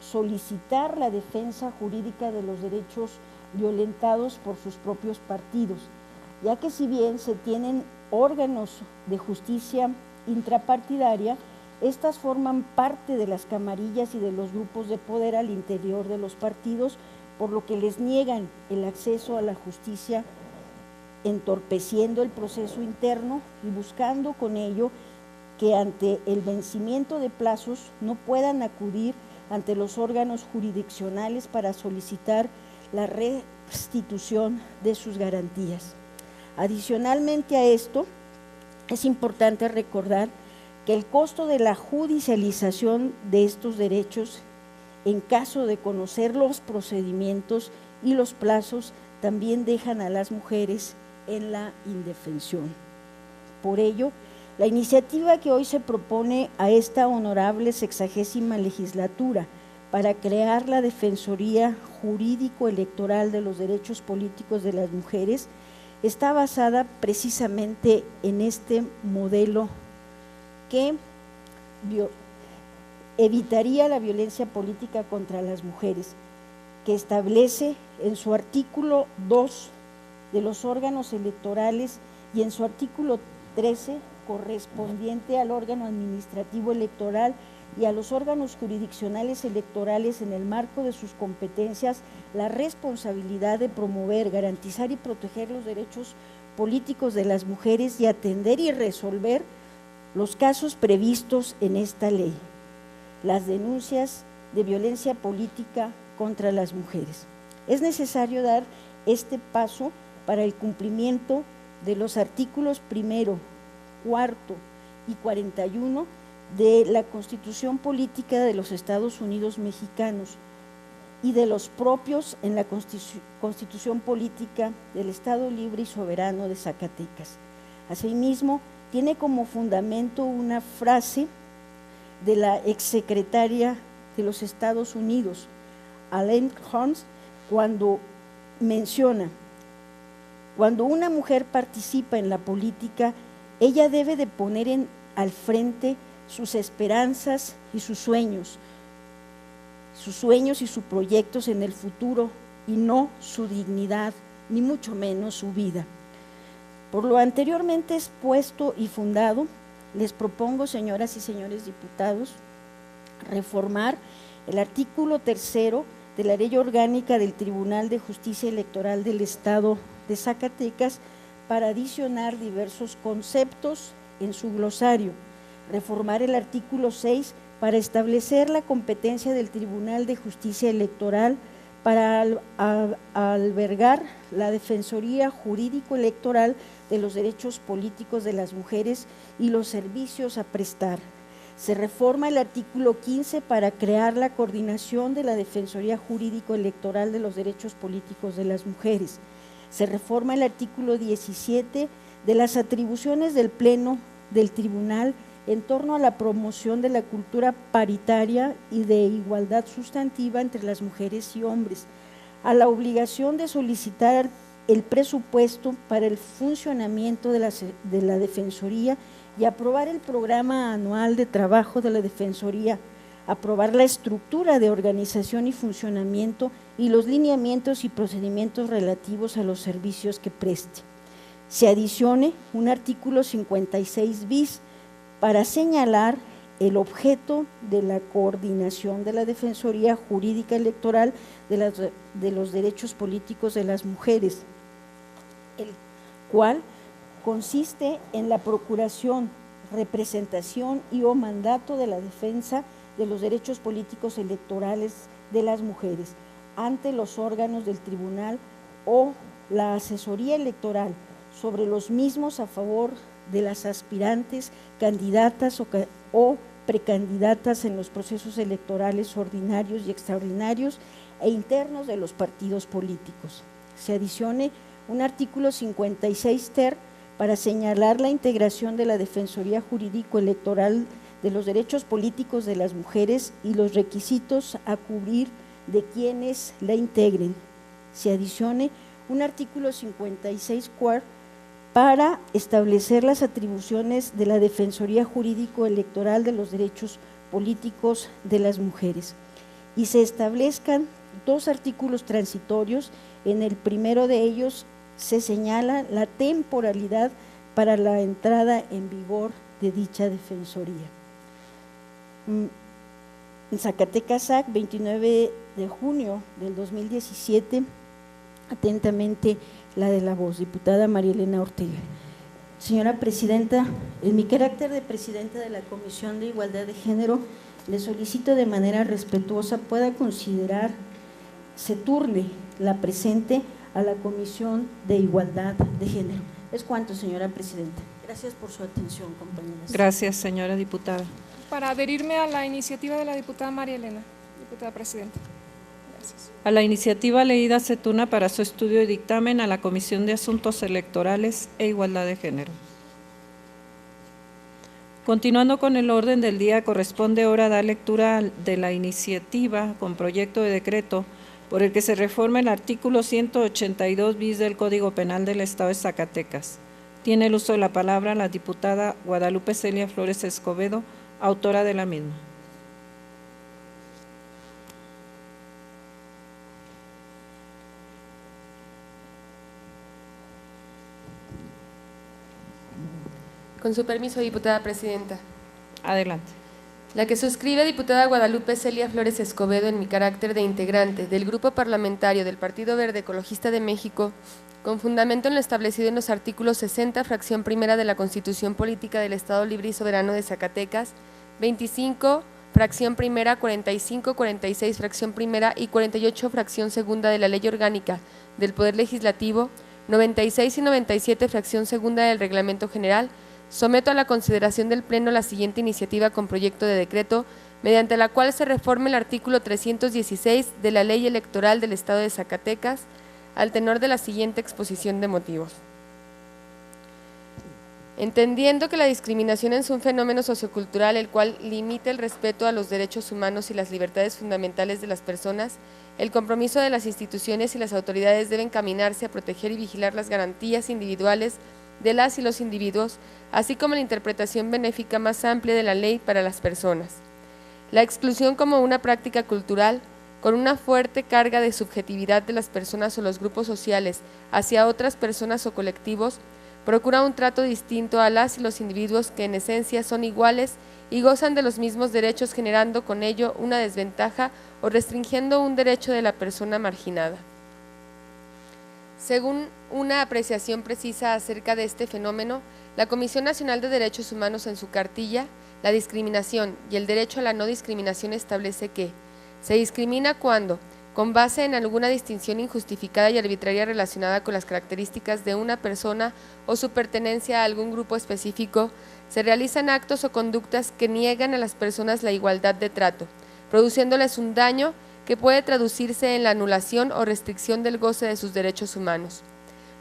solicitar la defensa jurídica de los derechos violentados por sus propios partidos, ya que si bien se tienen órganos de justicia intrapartidaria, estas forman parte de las camarillas y de los grupos de poder al interior de los partidos, por lo que les niegan el acceso a la justicia, entorpeciendo el proceso interno y buscando con ello que ante el vencimiento de plazos no puedan acudir ante los órganos jurisdiccionales para solicitar la restitución de sus garantías. Adicionalmente a esto, es importante recordar que el costo de la judicialización de estos derechos, en caso de conocer los procedimientos y los plazos, también dejan a las mujeres en la indefensión. Por ello, la iniciativa que hoy se propone a esta honorable 60ª legislatura para crear la Defensoría Jurídico-Electoral de los Derechos Políticos de las Mujeres está basada precisamente en este modelo que evitaría la violencia política contra las mujeres, que establece en su artículo 2 de los órganos electorales y en su artículo 13 correspondiente al órgano administrativo electoral y a los órganos jurisdiccionales electorales en el marco de sus competencias la responsabilidad de promover, garantizar y proteger los derechos políticos de las mujeres y atender y resolver los casos previstos en esta ley, las denuncias de violencia política contra las mujeres. Es necesario dar este paso para el cumplimiento de los artículos 1º, 4º y 41 de la Constitución Política de los Estados Unidos Mexicanos y de los propios en la Constitución Política del Estado Libre y Soberano de Zacatecas. Asimismo, tiene como fundamento una frase de la exsecretaria de los Estados Unidos, Elaine Holmes, cuando menciona: cuando una mujer participa en la política, ella debe de poner al frente sus esperanzas y sus sueños y sus proyectos en el futuro, y no su dignidad, ni mucho menos su vida. Por lo anteriormente expuesto y fundado, les propongo, señoras y señores diputados, reformar el artículo 3º de la Ley Orgánica del Tribunal de Justicia Electoral del Estado de Zacatecas para adicionar diversos conceptos en su glosario, reformar el artículo 6 para establecer la competencia del Tribunal de Justicia Electoral para albergar la Defensoría Jurídico-Electoral de los Derechos Políticos de las Mujeres y los servicios a prestar. Se reforma el artículo 15 para crear la coordinación de la Defensoría Jurídico-Electoral de los Derechos Políticos de las Mujeres. Se reforma el artículo 17 de las atribuciones del Pleno del Tribunal en torno a la promoción de la cultura paritaria y de igualdad sustantiva entre las mujeres y hombres, a la obligación de solicitar el presupuesto para el funcionamiento de la Defensoría y aprobar el programa anual de trabajo de la Defensoría, aprobar la estructura de organización y funcionamiento y los lineamientos y procedimientos relativos a los servicios que preste. Se adicione un artículo 56 bis para señalar el objeto de la coordinación de la Defensoría Jurídica Electoral de los derechos políticos de las mujeres, el cual consiste en la procuración, representación y o mandato de la defensa de los derechos políticos electorales de las mujeres ante los órganos del tribunal o la asesoría electoral sobre los mismos a favor de las aspirantes, candidatas o precandidatas en los procesos electorales ordinarios y extraordinarios e internos de los partidos políticos. Se adicione un artículo 56 ter para señalar la integración de la Defensoría Jurídico-Electoral de los derechos políticos de las mujeres y los requisitos a cubrir de quienes la integren. Se adicione un artículo 56 cuar para establecer las atribuciones de la Defensoría Jurídico-Electoral de los derechos políticos de las mujeres y se establezcan 2 artículos transitorios. En el primero de ellos se señala la temporalidad para la entrada en vigor de dicha defensoría. En Zacatecas SAC, 29 de junio del 2017, atentamente la de la voz, diputada María Elena Ortega. Señora Presidenta, en mi carácter de Presidenta de la Comisión de Igualdad de Género, le solicito de manera respetuosa pueda considerar, se turne la presente a la Comisión de Igualdad de Género. Es cuanto, señora Presidenta. Gracias por su atención, compañeras. Gracias, señora diputada. Para adherirme a la iniciativa de la diputada María Elena, diputada Presidenta. Gracias. A la iniciativa leída se turna para su estudio y dictamen a la Comisión de Asuntos Electorales e Igualdad de Género. Continuando con el orden del día, corresponde ahora dar lectura de la iniciativa con proyecto de decreto por el que se reforma el artículo 182 bis del Código Penal del Estado de Zacatecas. Tiene el uso de la palabra la diputada Guadalupe Celia Flores Escobedo, autora de la misma. Con su permiso, diputada Presidenta. Adelante. La que suscribe, diputada Guadalupe Celia Flores Escobedo, en mi carácter de integrante del Grupo Parlamentario del Partido Verde Ecologista de México, con fundamento en lo establecido en los artículos 60, fracción primera de la Constitución Política del Estado Libre y Soberano de Zacatecas, 25, fracción primera, 45, 46, fracción primera y 48, fracción segunda de la Ley Orgánica del Poder Legislativo, 96 y 97, fracción segunda del Reglamento General, someto a la consideración del Pleno la siguiente iniciativa con proyecto de decreto, mediante la cual se reforme el artículo 316 de la Ley Electoral del Estado de Zacatecas, al tenor de la siguiente exposición de motivos. Entendiendo que la discriminación es un fenómeno sociocultural el cual limita el respeto a los derechos humanos y las libertades fundamentales de las personas, el compromiso de las instituciones y las autoridades deben encaminarse a proteger y vigilar las garantías individuales de las y los individuos, así como la interpretación benéfica más amplia de la ley para las personas. La exclusión como una práctica cultural, con una fuerte carga de subjetividad de las personas o los grupos sociales hacia otras personas o colectivos, procura un trato distinto a las y los individuos que en esencia son iguales y gozan de los mismos derechos, generando con ello una desventaja o restringiendo un derecho de la persona marginada. Según una apreciación precisa acerca de este fenómeno, la Comisión Nacional de Derechos Humanos en su cartilla, La discriminación y el derecho a la no discriminación establece que se discrimina cuando, con base en alguna distinción injustificada y arbitraria relacionada con las características de una persona o su pertenencia a algún grupo específico, se realizan actos o conductas que niegan a las personas la igualdad de trato, produciéndoles un daño que puede traducirse en la anulación o restricción del goce de sus derechos humanos.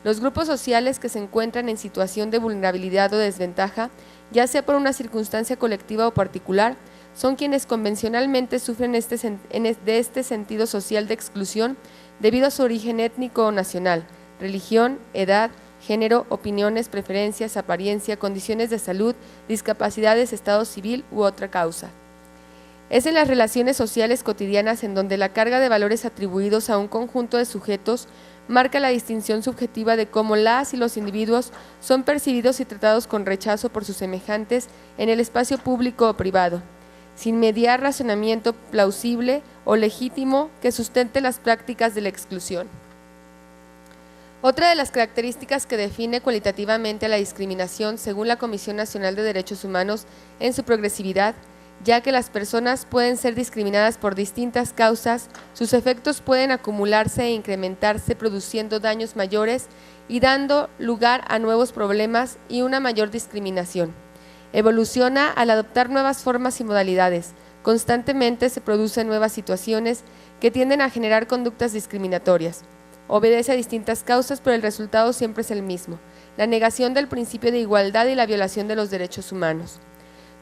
Los grupos sociales que se encuentran en situación de vulnerabilidad o desventaja, ya sea por una circunstancia colectiva o particular, son quienes convencionalmente sufren de este sentido social de exclusión debido a su origen étnico o nacional, religión, edad, género, opiniones, preferencias, apariencia, condiciones de salud, discapacidades, estado civil u otra causa. Es en las relaciones sociales cotidianas en donde la carga de valores atribuidos a un conjunto de sujetos marca la distinción subjetiva de cómo las y los individuos son percibidos y tratados con rechazo por sus semejantes en el espacio público o privado, sin mediar razonamiento plausible o legítimo que sustente las prácticas de la exclusión. Otra de las características que define cualitativamente a la discriminación, según la Comisión Nacional de Derechos Humanos, en su progresividad, ya que las personas pueden ser discriminadas por distintas causas, sus efectos pueden acumularse e incrementarse, produciendo daños mayores y dando lugar a nuevos problemas y una mayor discriminación. Evoluciona al adoptar nuevas formas y modalidades. Constantemente se producen nuevas situaciones que tienden a generar conductas discriminatorias. Obedece a distintas causas, pero el resultado siempre es el mismo: la negación del principio de igualdad y la violación de los derechos humanos.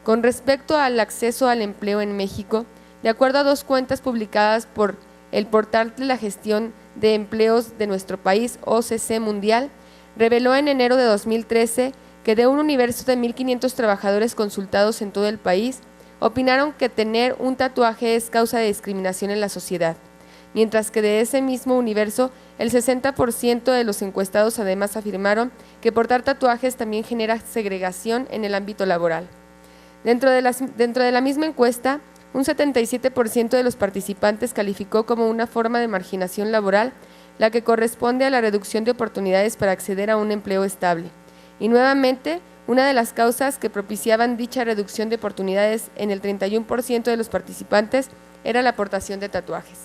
Con respecto al acceso al empleo en México, de acuerdo a 2 cuentas publicadas por el Portal de la Gestión de Empleos de nuestro país, OCC Mundial, reveló en enero de 2013 que de un universo de 1.500 trabajadores consultados en todo el país, opinaron que tener un tatuaje es causa de discriminación en la sociedad, mientras que de ese mismo universo, el 60% de los encuestados además afirmaron que portar tatuajes también genera segregación en el ámbito laboral. Dentro de la misma encuesta, un 77% de los participantes calificó como una forma de marginación laboral la que corresponde a la reducción de oportunidades para acceder a un empleo estable. Y nuevamente, una de las causas que propiciaban dicha reducción de oportunidades en el 31% de los participantes era la portación de tatuajes.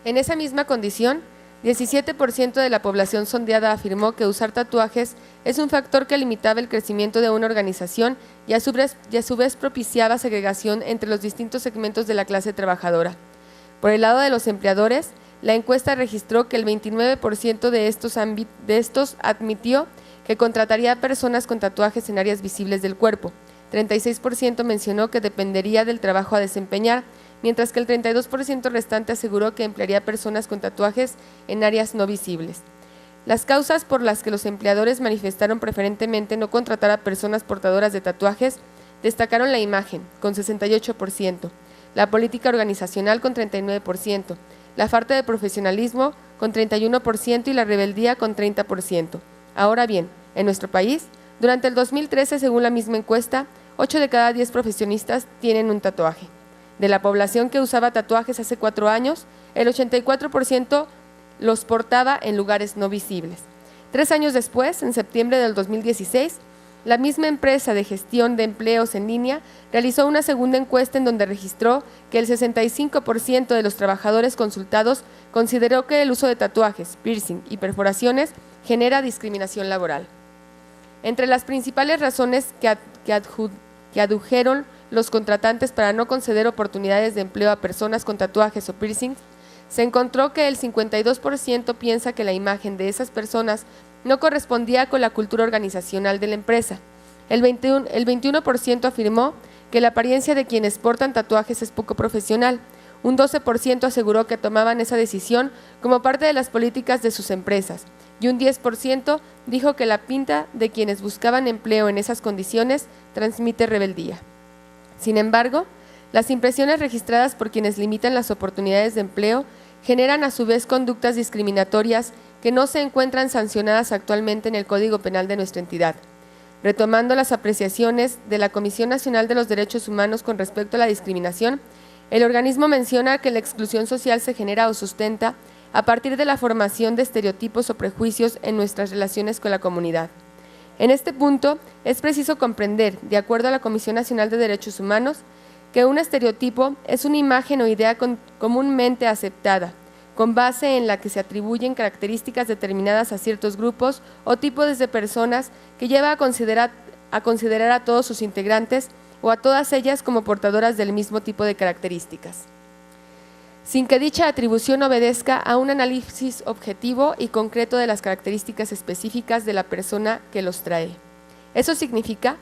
En esa misma condición, 17% de la población sondeada afirmó que usar tatuajes es un factor que limitaba el crecimiento de una organización y a su vez propiciaba segregación entre los distintos segmentos de la clase trabajadora. Por el lado de los empleadores, la encuesta registró que el 29% de estos admitió que contrataría a personas con tatuajes en áreas visibles del cuerpo, 36% mencionó que dependería del trabajo a desempeñar, mientras que el 32% restante aseguró que emplearía a personas con tatuajes en áreas no visibles. Las causas por las que los empleadores manifestaron preferentemente no contratar a personas portadoras de tatuajes destacaron la imagen, con 68%, la política organizacional con 39%, la falta de profesionalismo con 31% y la rebeldía con 30%. Ahora bien, en nuestro país, durante el 2013, según la misma encuesta, 8 de cada 10 profesionistas tienen un tatuaje. De la población que usaba tatuajes hace 4 años, el 84% los portaba en lugares no visibles. 3 años después, en septiembre del 2016, la misma empresa de gestión de empleos en línea realizó una segunda encuesta en donde registró que el 65% de los trabajadores consultados consideró que el uso de tatuajes, piercing y perforaciones genera discriminación laboral. Entre las principales razones que adujeron los contratantes para no conceder oportunidades de empleo a personas con tatuajes o piercings, se encontró que el 52% piensa que la imagen de esas personas no correspondía con la cultura organizacional de la empresa. El 21% afirmó que la apariencia de quienes portan tatuajes es poco profesional. Un 12% aseguró que tomaban esa decisión como parte de las políticas de sus empresas. Y un 10% dijo que la pinta de quienes buscaban empleo en esas condiciones transmite rebeldía. Sin embargo, las impresiones registradas por quienes limitan las oportunidades de empleo generan a su vez conductas discriminatorias que no se encuentran sancionadas actualmente en el Código Penal de nuestra entidad. Retomando las apreciaciones de la Comisión Nacional de los Derechos Humanos con respecto a la discriminación, el organismo menciona que la exclusión social se genera o sustenta a partir de la formación de estereotipos o prejuicios en nuestras relaciones con la comunidad. En este punto, es preciso comprender, de acuerdo a la Comisión Nacional de Derechos Humanos, que un estereotipo es una imagen o idea comúnmente aceptada, con base en la que se atribuyen características determinadas a ciertos grupos o tipos de personas que lleva a considerar a todos sus integrantes o a todas ellas como portadoras del mismo tipo de características, sin que dicha atribución obedezca a un análisis objetivo y concreto de las características específicas de la persona que los trae. Eso significa